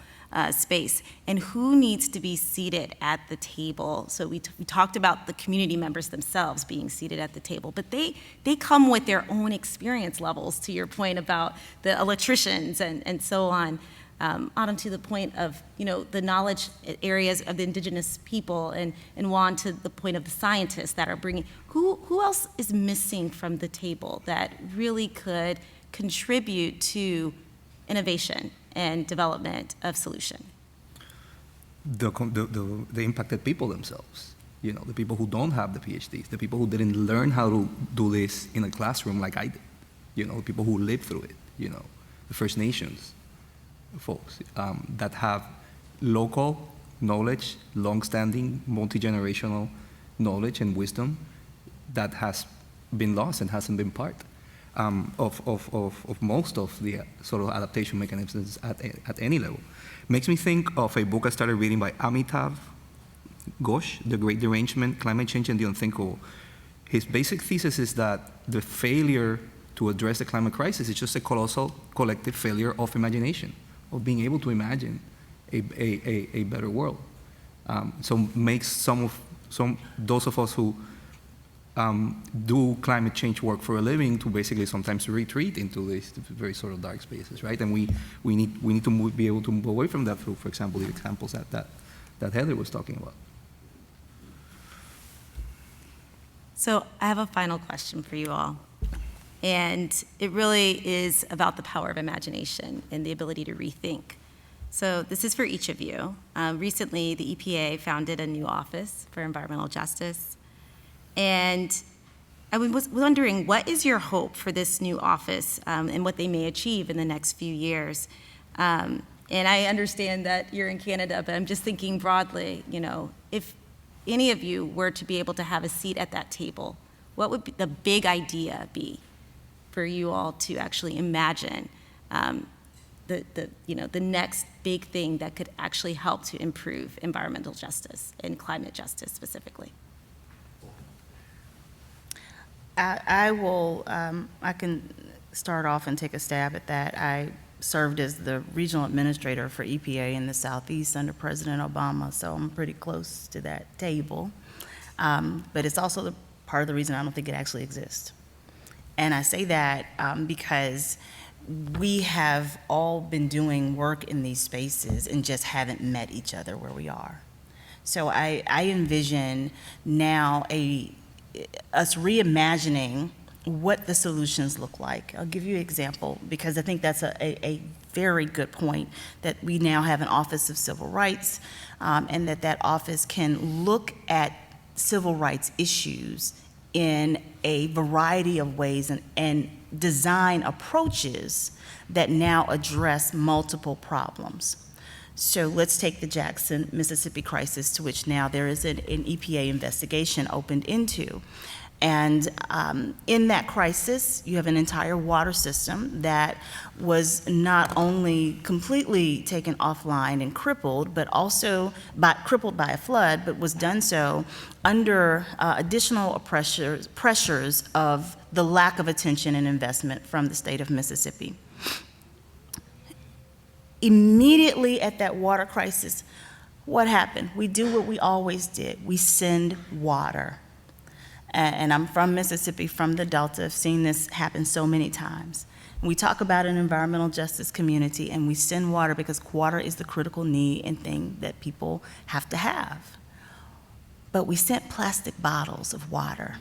space, and who needs to be seated at the table. So we talked about the community members themselves being seated at the table, but they come with their own experience levels, to your point about the electricians and so on. Autumn, to the point of, the knowledge areas of the indigenous people, and Juan, to the point of the scientists that are bringing, who else is missing from the table that really could contribute to innovation and development of solution? The impacted people themselves, the people who don't have the PhDs, the people who didn't learn how to do this in a classroom like I did, the people who lived through it, the First Nations folks that have local knowledge, long-standing, multi-generational knowledge and wisdom that has been lost and hasn't been part of most of the sort of adaptation mechanisms at any level. Makes me think of a book I started reading by Amitav Ghosh, The Great Derangement, Climate Change and the Unthinkable. His basic thesis is that the failure to address the climate crisis is just a colossal collective failure of imagination, of being able to imagine a better world. So makes those of us who do climate change work for a living to basically sometimes retreat into these very sort of dark spaces, right? And we need to be able to move away from that through, for example, the examples that Heather was talking about. So I have a final question for you all. And it really is about the power of imagination and the ability to rethink. So this is for each of you. Recently, the EPA founded a new office for environmental justice. And I was wondering, what is your hope for this new office and what they may achieve in the next few years? And I understand that you're in Canada, but I'm just thinking broadly, if any of you were to be able to have a seat at that table, what would the big idea be for you all to actually imagine the next big thing that could actually help to improve environmental justice and climate justice specifically? I can start off and take a stab at that. I served as the regional administrator for EPA in the Southeast under President Obama, so I'm pretty close to that table. But it's also part of the reason I don't think it actually exists. And I say that because we have all been doing work in these spaces and just haven't met each other where we are. So I envision now us reimagining what the solutions look like. I'll give you an example because I think that's a very good point, that we now have an Office of Civil Rights and that office can look at civil rights issues in a variety of ways and design approaches that now address multiple problems. So let's take the Jackson, Mississippi crisis, to which now there is an EPA investigation opened into. And in that crisis, you have an entire water system that was not only completely taken offline and crippled, but also crippled by a flood, but was done so under additional pressures of the lack of attention and investment from the state of Mississippi. Immediately at that water crisis, what happened? We do what we always did. We send water. And I'm from Mississippi, from the Delta. I've seen this happen so many times. We talk about an environmental justice community, and we send water because water is the critical need and thing that people have to have. But we sent plastic bottles of water.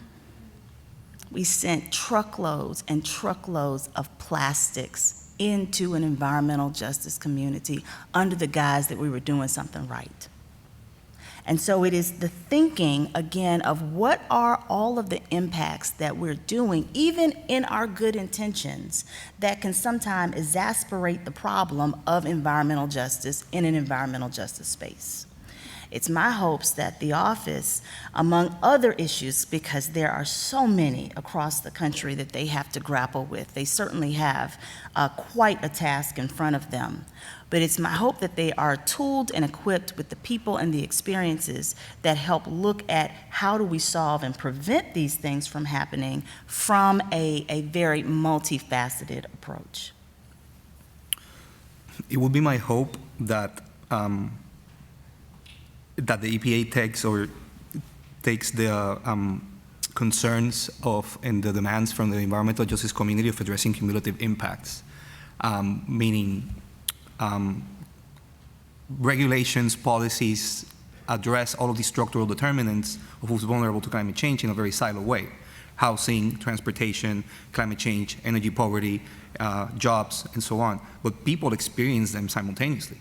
We sent truckloads and truckloads of plastics into an environmental justice community under the guise that we were doing something right. And so it is the thinking, again, of what are all of the impacts that we're doing, even in our good intentions, that can sometimes exasperate the problem of environmental justice in an environmental justice space. It's my hopes that the office, among other issues, because there are so many across the country that they have to grapple with, they certainly have quite a task in front of them. But it's my hope that they are tooled and equipped with the people and the experiences that help look at how do we solve and prevent these things from happening from a very multifaceted approach. It would be my hope that that the EPA takes the concerns of and the demands from the environmental justice community of addressing cumulative impacts, meaning regulations, policies address all of these structural determinants of who's vulnerable to climate change in a very siloed way. Housing, transportation, climate change, energy poverty, jobs, and so on. But people experience them simultaneously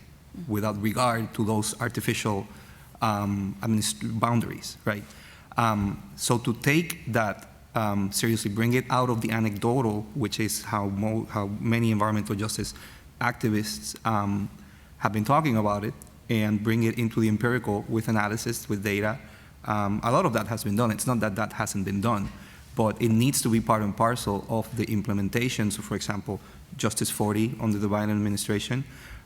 without regard to those artificial boundaries, right? So to take that seriously, bring it out of the anecdotal, which is how many environmental justice activists have been talking about it, and bring it into the empirical with analysis, with data. A lot of that has been done. It's not that that hasn't been done, but it needs to be part and parcel of the implementation. So, for example, Justice 40 under the Biden administration,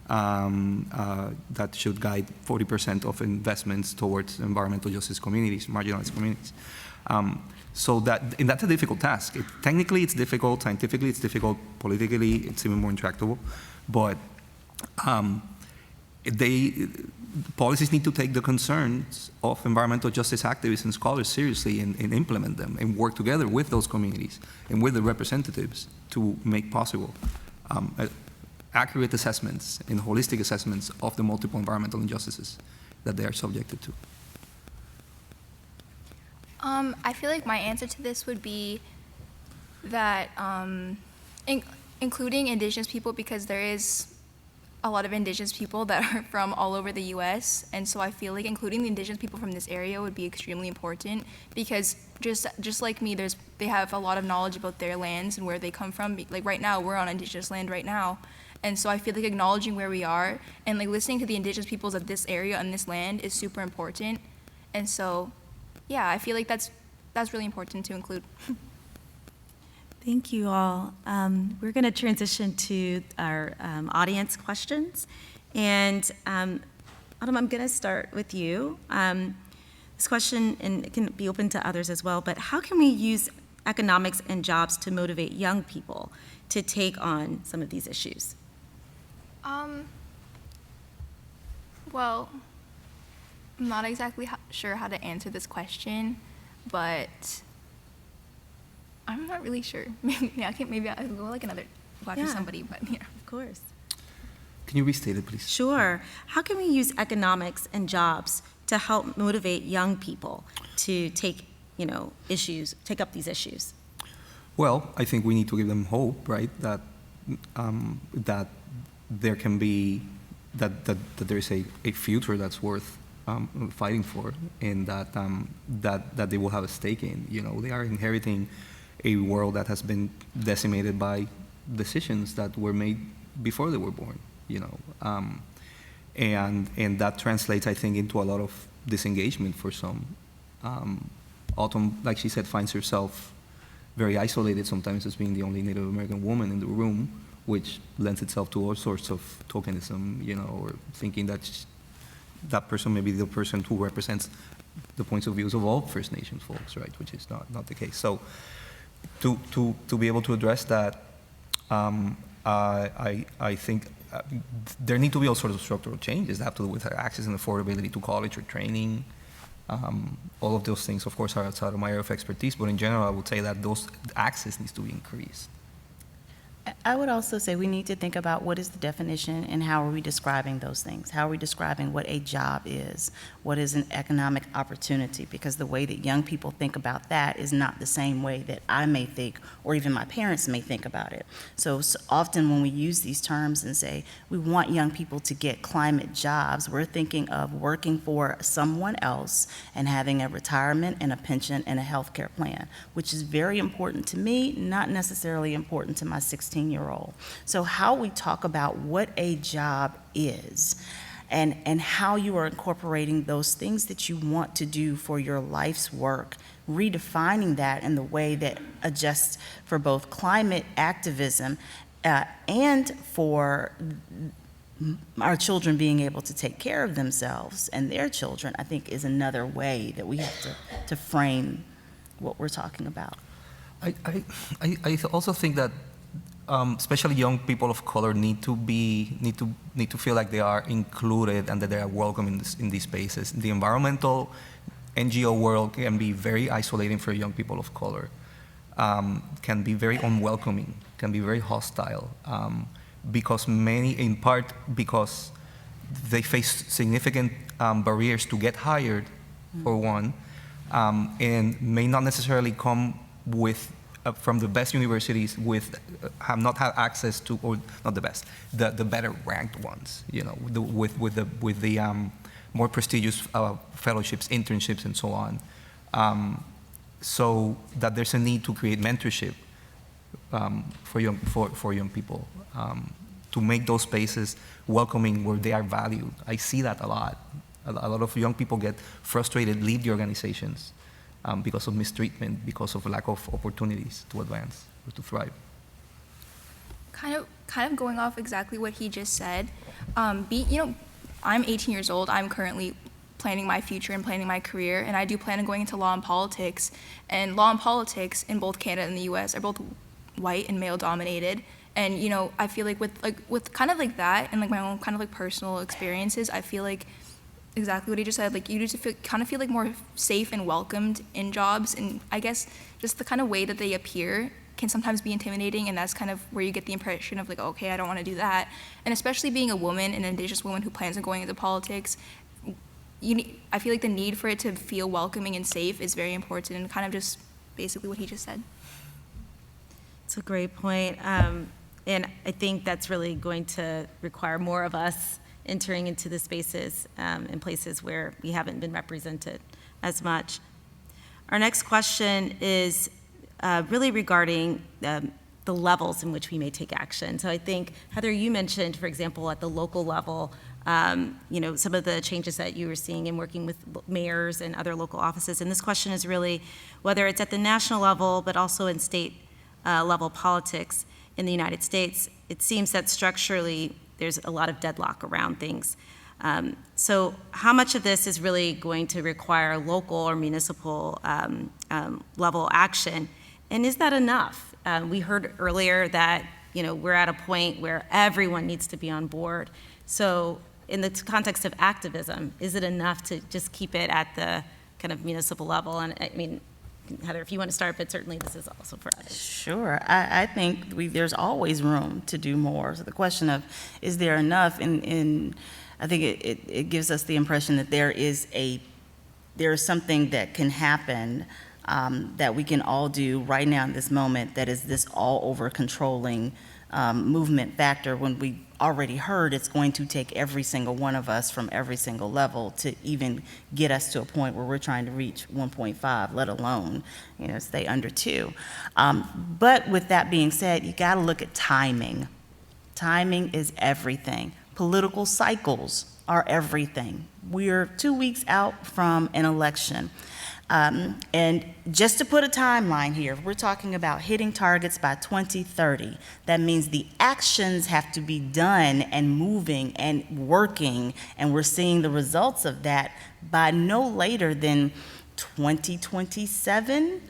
that should guide 40% of investments towards environmental justice communities, marginalized communities. And that's a difficult task. Technically, it's difficult. Scientifically, it's difficult. Politically, it's even more intractable. But policies need to take the concerns of environmental justice activists and scholars seriously and implement them and work together with those communities and with the representatives to make possible accurate assessments and holistic assessments of the multiple environmental injustices that they are subjected to. I feel like my answer to this would be that including Indigenous people, because there is a lot of Indigenous people that are from all over the U.S., and so I feel like including the Indigenous people from this area would be extremely important, because just like me, they have a lot of knowledge about their lands and where they come from. Like right now, we're on Indigenous land right now, and so I feel like acknowledging where we are and like listening to the Indigenous peoples of this area and this land is super important, and so yeah, I feel like that's really important to include. Thank you all. We're going to transition to our audience questions. And Autumn, I'm going to start with you. This question, and it can be open to others as well, but how can we use economics and jobs to motivate young people to take on some of these issues? Well, I'm not exactly sure how to answer this question, but I'm not really sure. Maybe I'll go like another go after somebody, but yeah. Of course. Can you restate it, please? Sure. How can we use economics and jobs to help motivate young people to take up these issues? Well, I think we need to give them hope, right? That that there can be that there is a future that's worth fighting for, and that they will have a stake in. They are inheriting a world that has been decimated by decisions that were made before they were born, and that translates, I think, into a lot of disengagement for some. Autumn, like she said, finds herself very isolated sometimes as being the only Native American woman in the room, which lends itself to all sorts of tokenism, or thinking that that person may be the person who represents the points of views of all First Nations folks, right? Which is not the case. So to be able to address that, I think there need to be all sorts of structural changes that have to do with access and affordability to college or training. All of those things, of course, are outside of my area of expertise, but in general, I would say that those access needs to be increased. I would also say we need to think about what is the definition and how are we describing those things? How are we describing what a job is? What is an economic opportunity? Because the way that young people think about that is not the same way that I may think, or even my parents may think about it. So often when we use these terms and say we want young people to get climate jobs, we're thinking of working for someone else and having a retirement and a pension and a health care plan, which is very important to me, not necessarily important to my 16-year-old. So how we talk about what a job is and how you are incorporating those things that you want to do for your life's work, redefining that in the way that adjusts for both climate activism and for our children being able to take care of themselves and their children, I think is another way that we have to frame what we're talking about. I also think that especially young people of color need to feel like they are included and that they are welcome in these spaces. The environmental NGO world can be very isolating for young people of color, can be very unwelcoming, can be very hostile, because in part because they face significant barriers to get hired, for one, and may not necessarily come with from the best universities have not had access to, or not the best, the better ranked ones, with the more prestigious fellowships, internships, and so on. So that there's a need to create mentorship for young people, to make those spaces welcoming where they are valued. I see that a lot. A lot of young people get frustrated, leave the organizations because of mistreatment, because of lack of opportunities to advance or to thrive. Kind of going off exactly what he just said. I'm 18 years old. I'm currently planning my future and planning my career, and I do plan on going into law and politics. And law and politics in both Canada and the U.S. are both white and male dominated. And I feel like with kind of like that and like my own kind of like personal experiences, I feel like exactly what he just said. Like you need to feel like more safe and welcomed in jobs, and I guess just the kind of way that they appear can sometimes be intimidating, and that's kind of where you get the impression of like, okay, I don't want to do that. And especially being a woman, an Indigenous woman who plans on going into politics, I feel like the need for it to feel welcoming and safe is very important, and kind of just basically what he just said. It's a great point. And I think that's really going to require more of us entering into the spaces in places where we haven't been represented as much. Our next question is really regarding the levels in which we may take action. So I think, Heather, you mentioned, for example, at the local level, some of the changes that you were seeing in working with mayors and other local offices. And this question is really whether it's at the national level, but also in state level politics in the United States. It seems that structurally there's a lot of deadlock around things. So how much of this is really going to require local or municipal level action? And is that enough? We heard earlier that we're at a point where everyone needs to be on board. So in the context of activism, is it enough to just keep it at the kind of municipal level? And I mean, Heather, if you want to start, but certainly this is also for others. Sure. I think there's always room to do more. So the question of, is there enough? And I think it gives us the impression that there is something that can happen that we can all do right now in this moment that is this all-over controlling movement factor, when we already heard it's going to take every single one of us from every single level to even get us to a point where we're trying to reach 1.5, let alone stay under 2. But with that being said, you got to look at timing. Timing is everything. Political cycles are everything. We're 2 weeks out from an election. And just to put a timeline here, we're talking about hitting targets by 2030. That means the actions have to be done and moving and working, and we're seeing the results of that by no later than 2027.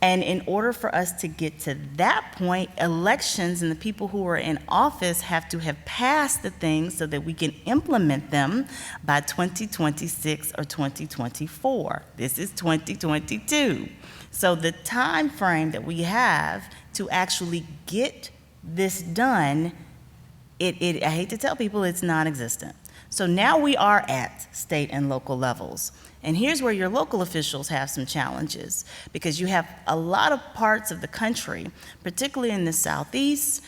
And in order for us to get to that point, elections and the people who are in office have to have passed the things so that we can implement them by 2026 or 2024. This is 2022. So the time frame that we have to actually get this done, I hate to tell people, it's non-existent. So now we are at state and local levels. And here's where your local officials have some challenges, because you have a lot of parts of the country, particularly in the Southeast,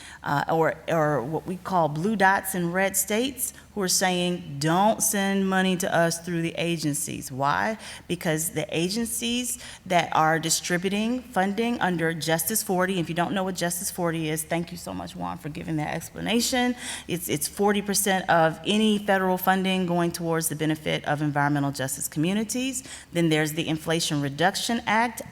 or what we call blue dots in red states, who are saying, don't send money to us through the agencies. Why? Because the agencies that are distributing funding under Justice 40, if you don't know what Justice 40 is, thank you so much, Juan, for giving that explanation. It's 40% of any federal funding going towards the benefit of environmental justice communities. Then there's the Inflation Reduction Act,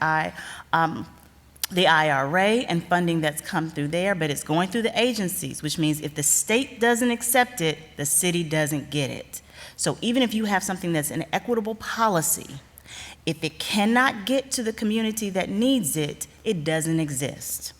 the IRA and funding that's come through there, but it's going through the agencies, which means if the state doesn't accept it, the city doesn't get it. So even if you have something that's an equitable policy, if it cannot get to the community that needs it, it doesn't exist.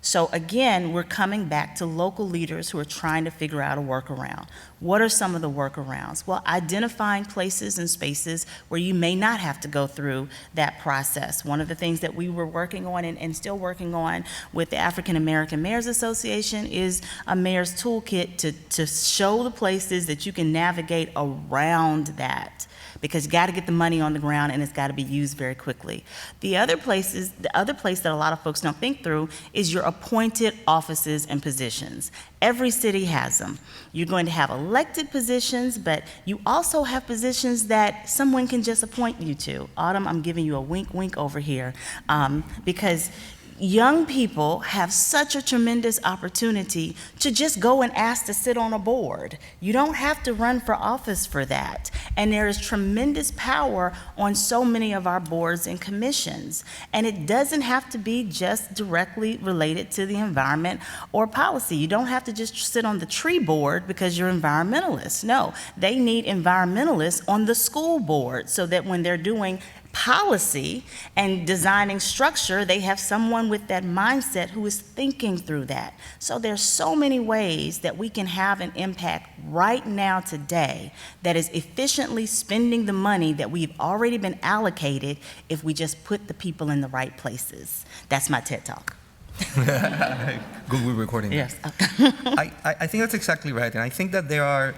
So again, we're coming back to local leaders who are trying to figure out a workaround. What are some of the workarounds? Well, identifying places and spaces where you may not have to go through that process. One of the things that we were working on and still working on with the African American Mayors Association is a mayor's toolkit to show the places that you can navigate around that, because you got to get the money on the ground and it's got to be used very quickly. The other place that a lot of folks don't think through is your appointed offices and positions. Every city has them. You're going to have elected positions, but you also have positions that someone can just appoint you to. Autumn, I'm giving you a wink, wink over here, because young people have such a tremendous opportunity to just go and ask to sit on a board. You don't have to run for office for that. And there is tremendous power on so many of our boards and commissions. And it doesn't have to be just directly related to the environment or policy. You don't have to just sit on the tree board because you're environmentalists. No, they need environmentalists on the school board so that when they're doing policy and designing structure, they have someone with that mindset who is thinking through that. So there's so many ways that we can have an impact right now today that is efficiently spending the money that we've already been allocated if we just put the people in the right places. That's my TED Talk. Good, we're recording. Yes. I think that's exactly right, and I think that there are,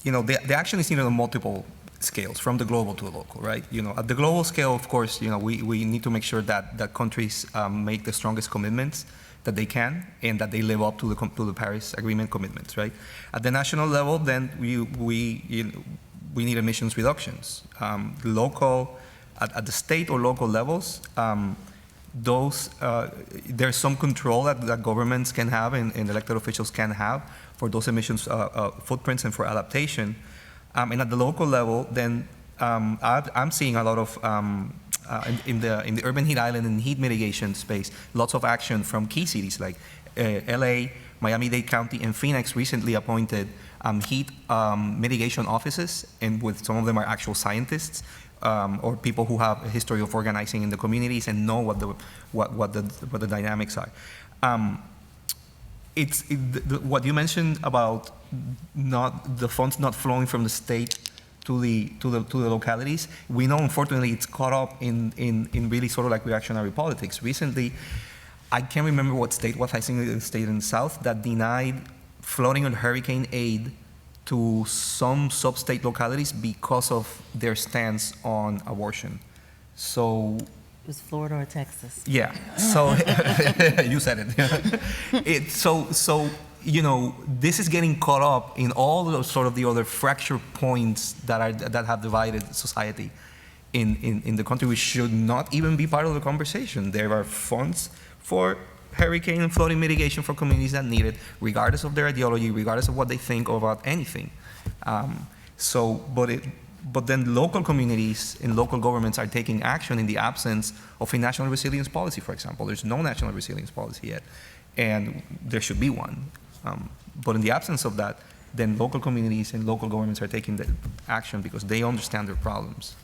the action is on multiple scales, from the global to the local, right? At the global scale, of course, we need to make sure that countries make the strongest commitments that they can and that they live up to the Paris Agreement commitments, right? At the national level, then we need emissions reductions. At the state or local levels, there's some control that governments can have and elected officials can have for those emissions footprints and for adaptation. And at the local level, then I'm seeing a lot of in the urban heat island and heat mitigation space, lots of action from key cities like LA, Miami-Dade County, and Phoenix recently appointed heat mitigation offices, and with some of them are actual scientists or people who have a history of organizing in the communities and know what the dynamics are. What you mentioned about the funds not flowing from the state to the localities, we know unfortunately it's caught up in really sort of like reactionary politics. Recently, I can't remember what state was, I think the state in the south, that denied flooding and hurricane aid to some sub-state localities because of their stance on abortion. So It was Florida or Texas? Yeah, so you said it. This is getting caught up in all the sort of the other fracture points that have divided society in the country, which should not even be part of the conversation. There are funds for hurricane and flooding mitigation for communities that need it, regardless of their ideology, regardless of what they think about anything. But then local communities and local governments are taking action in the absence of a national resilience policy, for example. There's no national resilience policy yet, and there should be one. But in the absence of that, then local communities and local governments are taking the action because they understand their problems.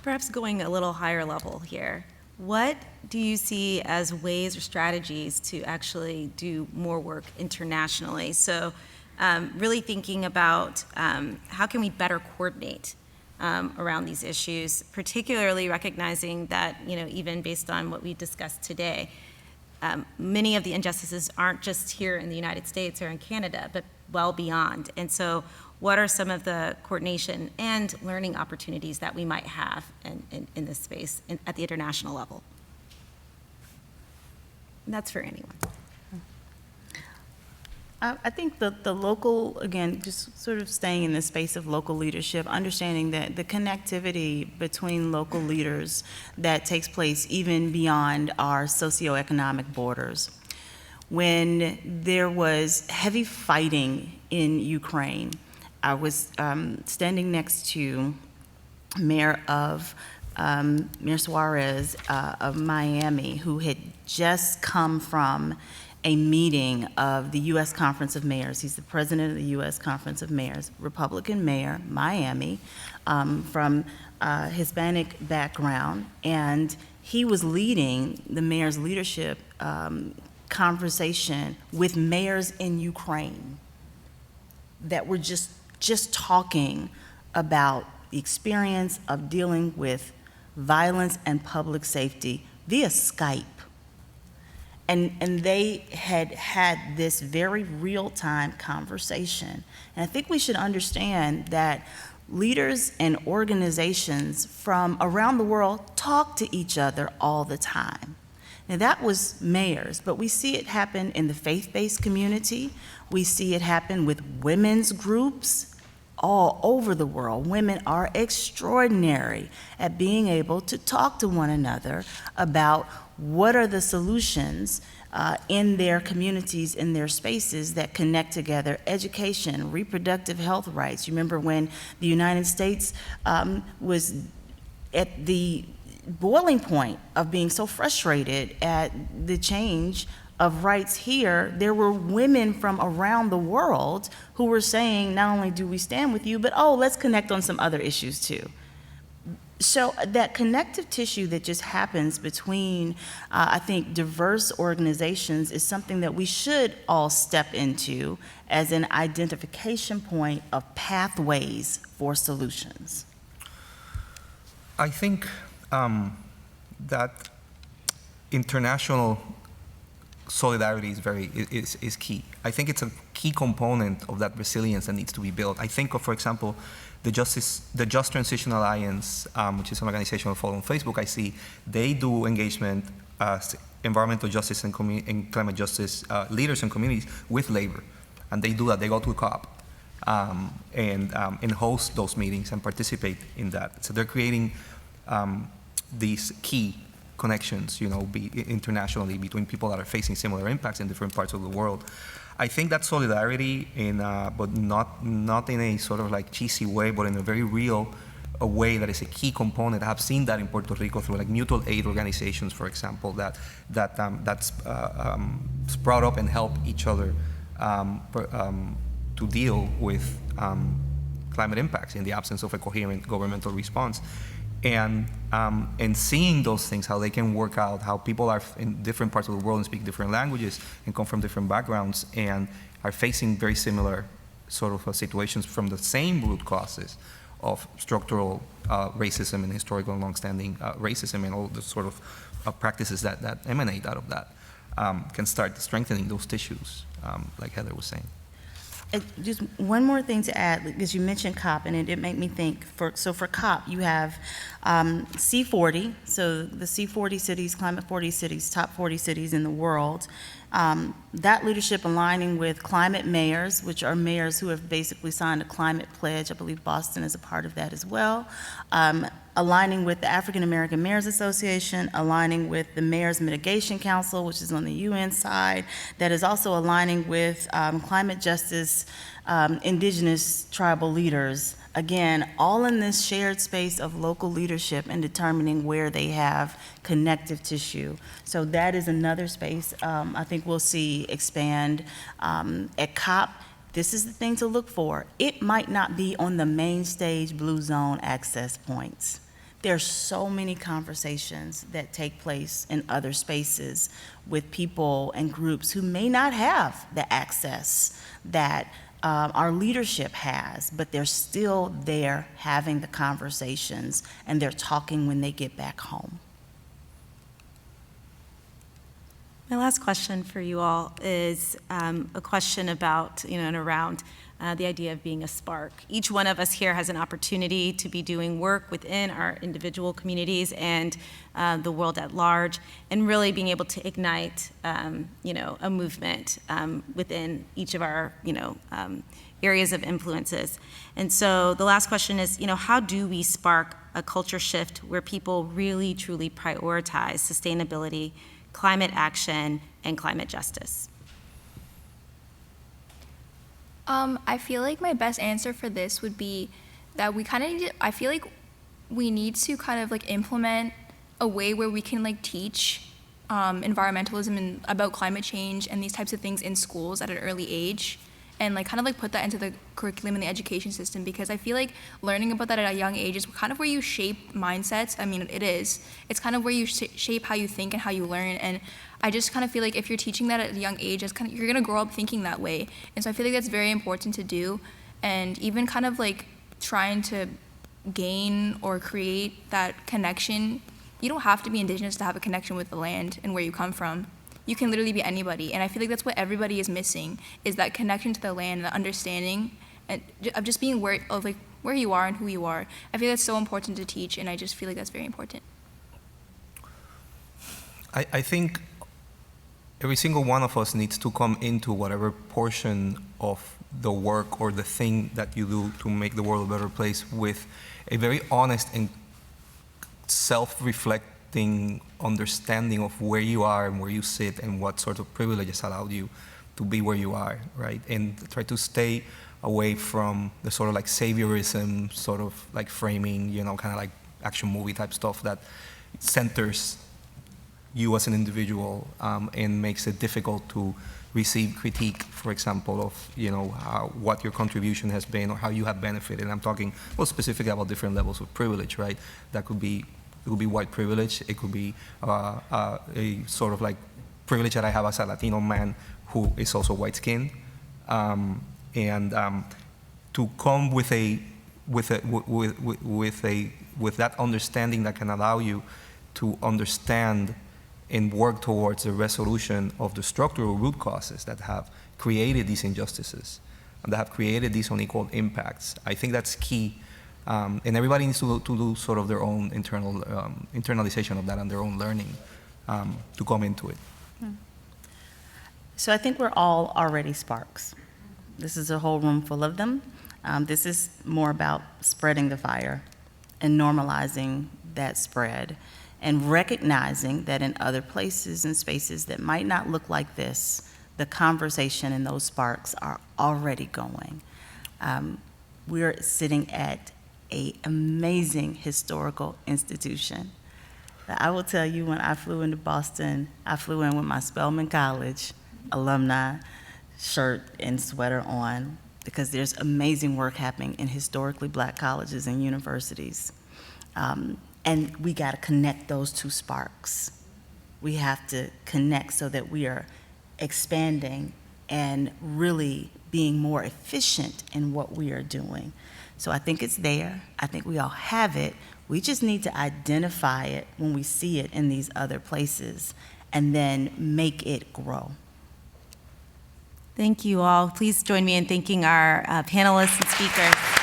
Perhaps going a little higher level here, what do you see as ways or strategies to actually do more work internationally? So really thinking about how can we better coordinate around these issues, particularly recognizing that, even based on what we discussed today, many of the injustices aren't just here in the United States or in Canada, but well beyond. And so what are some of the coordination and learning opportunities that we might have in this space at the international level? And that's for anyone. I think the local, again, just sort of staying in the space of local leadership, understanding that the connectivity between local leaders that takes place even beyond our socioeconomic borders. When there was heavy fighting in Ukraine, I was standing next to Mayor Suarez of Miami, who had just come from a meeting of the U.S. Conference of Mayors. He's the president of the U.S. Conference of Mayors, Republican mayor, Miami, from Hispanic background, and he was leading the mayor's leadership conversation with mayors in Ukraine that were just talking about the experience of dealing with violence and public safety via Skype. And they had this very real-time conversation. And I think we should understand that leaders and organizations from around the world talk to each other all the time. Now that was mayors, but we see it happen in the faith-based community. We see it happen with women's groups all over the world. Women are extraordinary at being able to talk to one another about what are the solutions in their communities, in their spaces that connect together: education, reproductive health rights. You remember when the United States was at the boiling point of being so frustrated at the change of rights here, there were women from around the world who were saying, not only do we stand with you, but let's connect on some other issues too. So that connective tissue that just happens between, I think, diverse organizations is something that we should all step into as an identification point of pathways for solutions. I think that international solidarity is key. I think it's a key component of that resilience that needs to be built. I think of, for example, the Just Transition Alliance, which is an organization I follow on Facebook. I see they do engagement, environmental justice and climate justice leaders and communities with labor, and they do that. They go to a COP and host those meetings and participate in that. So they're creating these key connections, internationally between people that are facing similar impacts in different parts of the world. I think that solidarity, but not in a sort of like cheesy way, but in a very real way that is a key component. I've seen that in Puerto Rico through like mutual aid organizations, for example, that's brought up and help each other to deal with climate impacts in the absence of a coherent governmental response. And seeing those things, how they can work out, how people are in different parts of the world and speak different languages and come from different backgrounds and are facing very similar sort of situations from the same root causes of structural racism and historical and longstanding racism and all the sort of practices that emanate out of that can start strengthening those tissues, like Heather was saying. Just one more thing to add, because you mentioned COP, and it made me think, for COP, you have C40, so the C40 cities, climate 40 cities, top 40 cities in the world, that leadership aligning with climate mayors, which are mayors who have basically signed a climate pledge. I believe Boston is a part of that as well. Aligning with the African American Mayors Association, aligning with the Mayors Mitigation Council, which is on the UN side, that is also aligning with climate justice, indigenous tribal leaders. Again, all in this shared space of local leadership and determining where they have connective tissue. So that is another space I think we'll see expand at COP. This is the thing to look for. It might not be on the main stage blue zone access points. There's so many conversations that take place in other spaces with people and groups who may not have the access that our leadership has, but they're still there having the conversations and they're talking when they get back home. My last question for you all is a question about, and around the idea of being a spark. Each one of us here has an opportunity to be doing work within our individual communities and the world at large, and really being able to ignite, a movement within each of our, areas of influences. And so the last question is, how do we spark a culture shift where people really, truly prioritize sustainability, climate action, and climate justice? I feel like my best answer for this would be that we kind of need to, I feel like we need to kind of like implement a way where we can like teach environmentalism and about climate change and these types of things in schools at an early age, and like kind of like put that into the curriculum in the education system, because I feel like learning about that at a young age is kind of where you shape mindsets. I mean, it is. It's kind of where you shape how you think and how you learn, and I just kind of feel like if you're teaching that at a young age, you're gonna grow up thinking that way. And so I feel like that's very important to do, and even kind of like trying to gain or create that connection. You don't have to be Indigenous to have a connection with the land and where you come from. You can literally be anybody, and I feel like that's what everybody is missing, is that connection to the land and the understanding and of just being where you are and who you are. I feel that's so important to teach, and I just feel like that's very important. I think every single one of us needs to come into whatever portion of the work or the thing that you do to make the world a better place with a very honest and self-reflecting understanding of where you are and where you sit and what sort of privileges allowed you to be where you are, right? And try to stay away from the sort of like saviorism, sort of like framing, kind of like action movie type stuff that centers you as an individual and makes it difficult to receive critique, for example, of what your contribution has been or how you have benefited. And I'm talking specifically about different levels of privilege, right? It could be white privilege. It could be a sort of like privilege that I have as a Latino man who is also white skinned, and to come with that understanding that can allow you to understand and work towards the resolution of the structural root causes that have created these injustices and that have created these unequal impacts. I think that's key, and everybody needs to do sort of their own internal internalization of that and their own learning to come into it. So I think we're all already sparks. This is a whole room full of them. This is more about spreading the fire and normalizing that spread, and recognizing that in other places and spaces that might not look like this, the conversation and those sparks are already going. We're sitting at an amazing historical institution. I will tell you, when I flew into Boston, I flew in with my Spelman College alumni shirt and sweater on, because there's amazing work happening in historically Black colleges and universities. And we got to connect those two sparks. We have to connect so that we are expanding and really being more efficient in what we are doing. So I think it's there. I think we all have it. We just need to identify it when we see it in these other places and then make it grow. Thank you all. Please join me in thanking our panelists and speakers.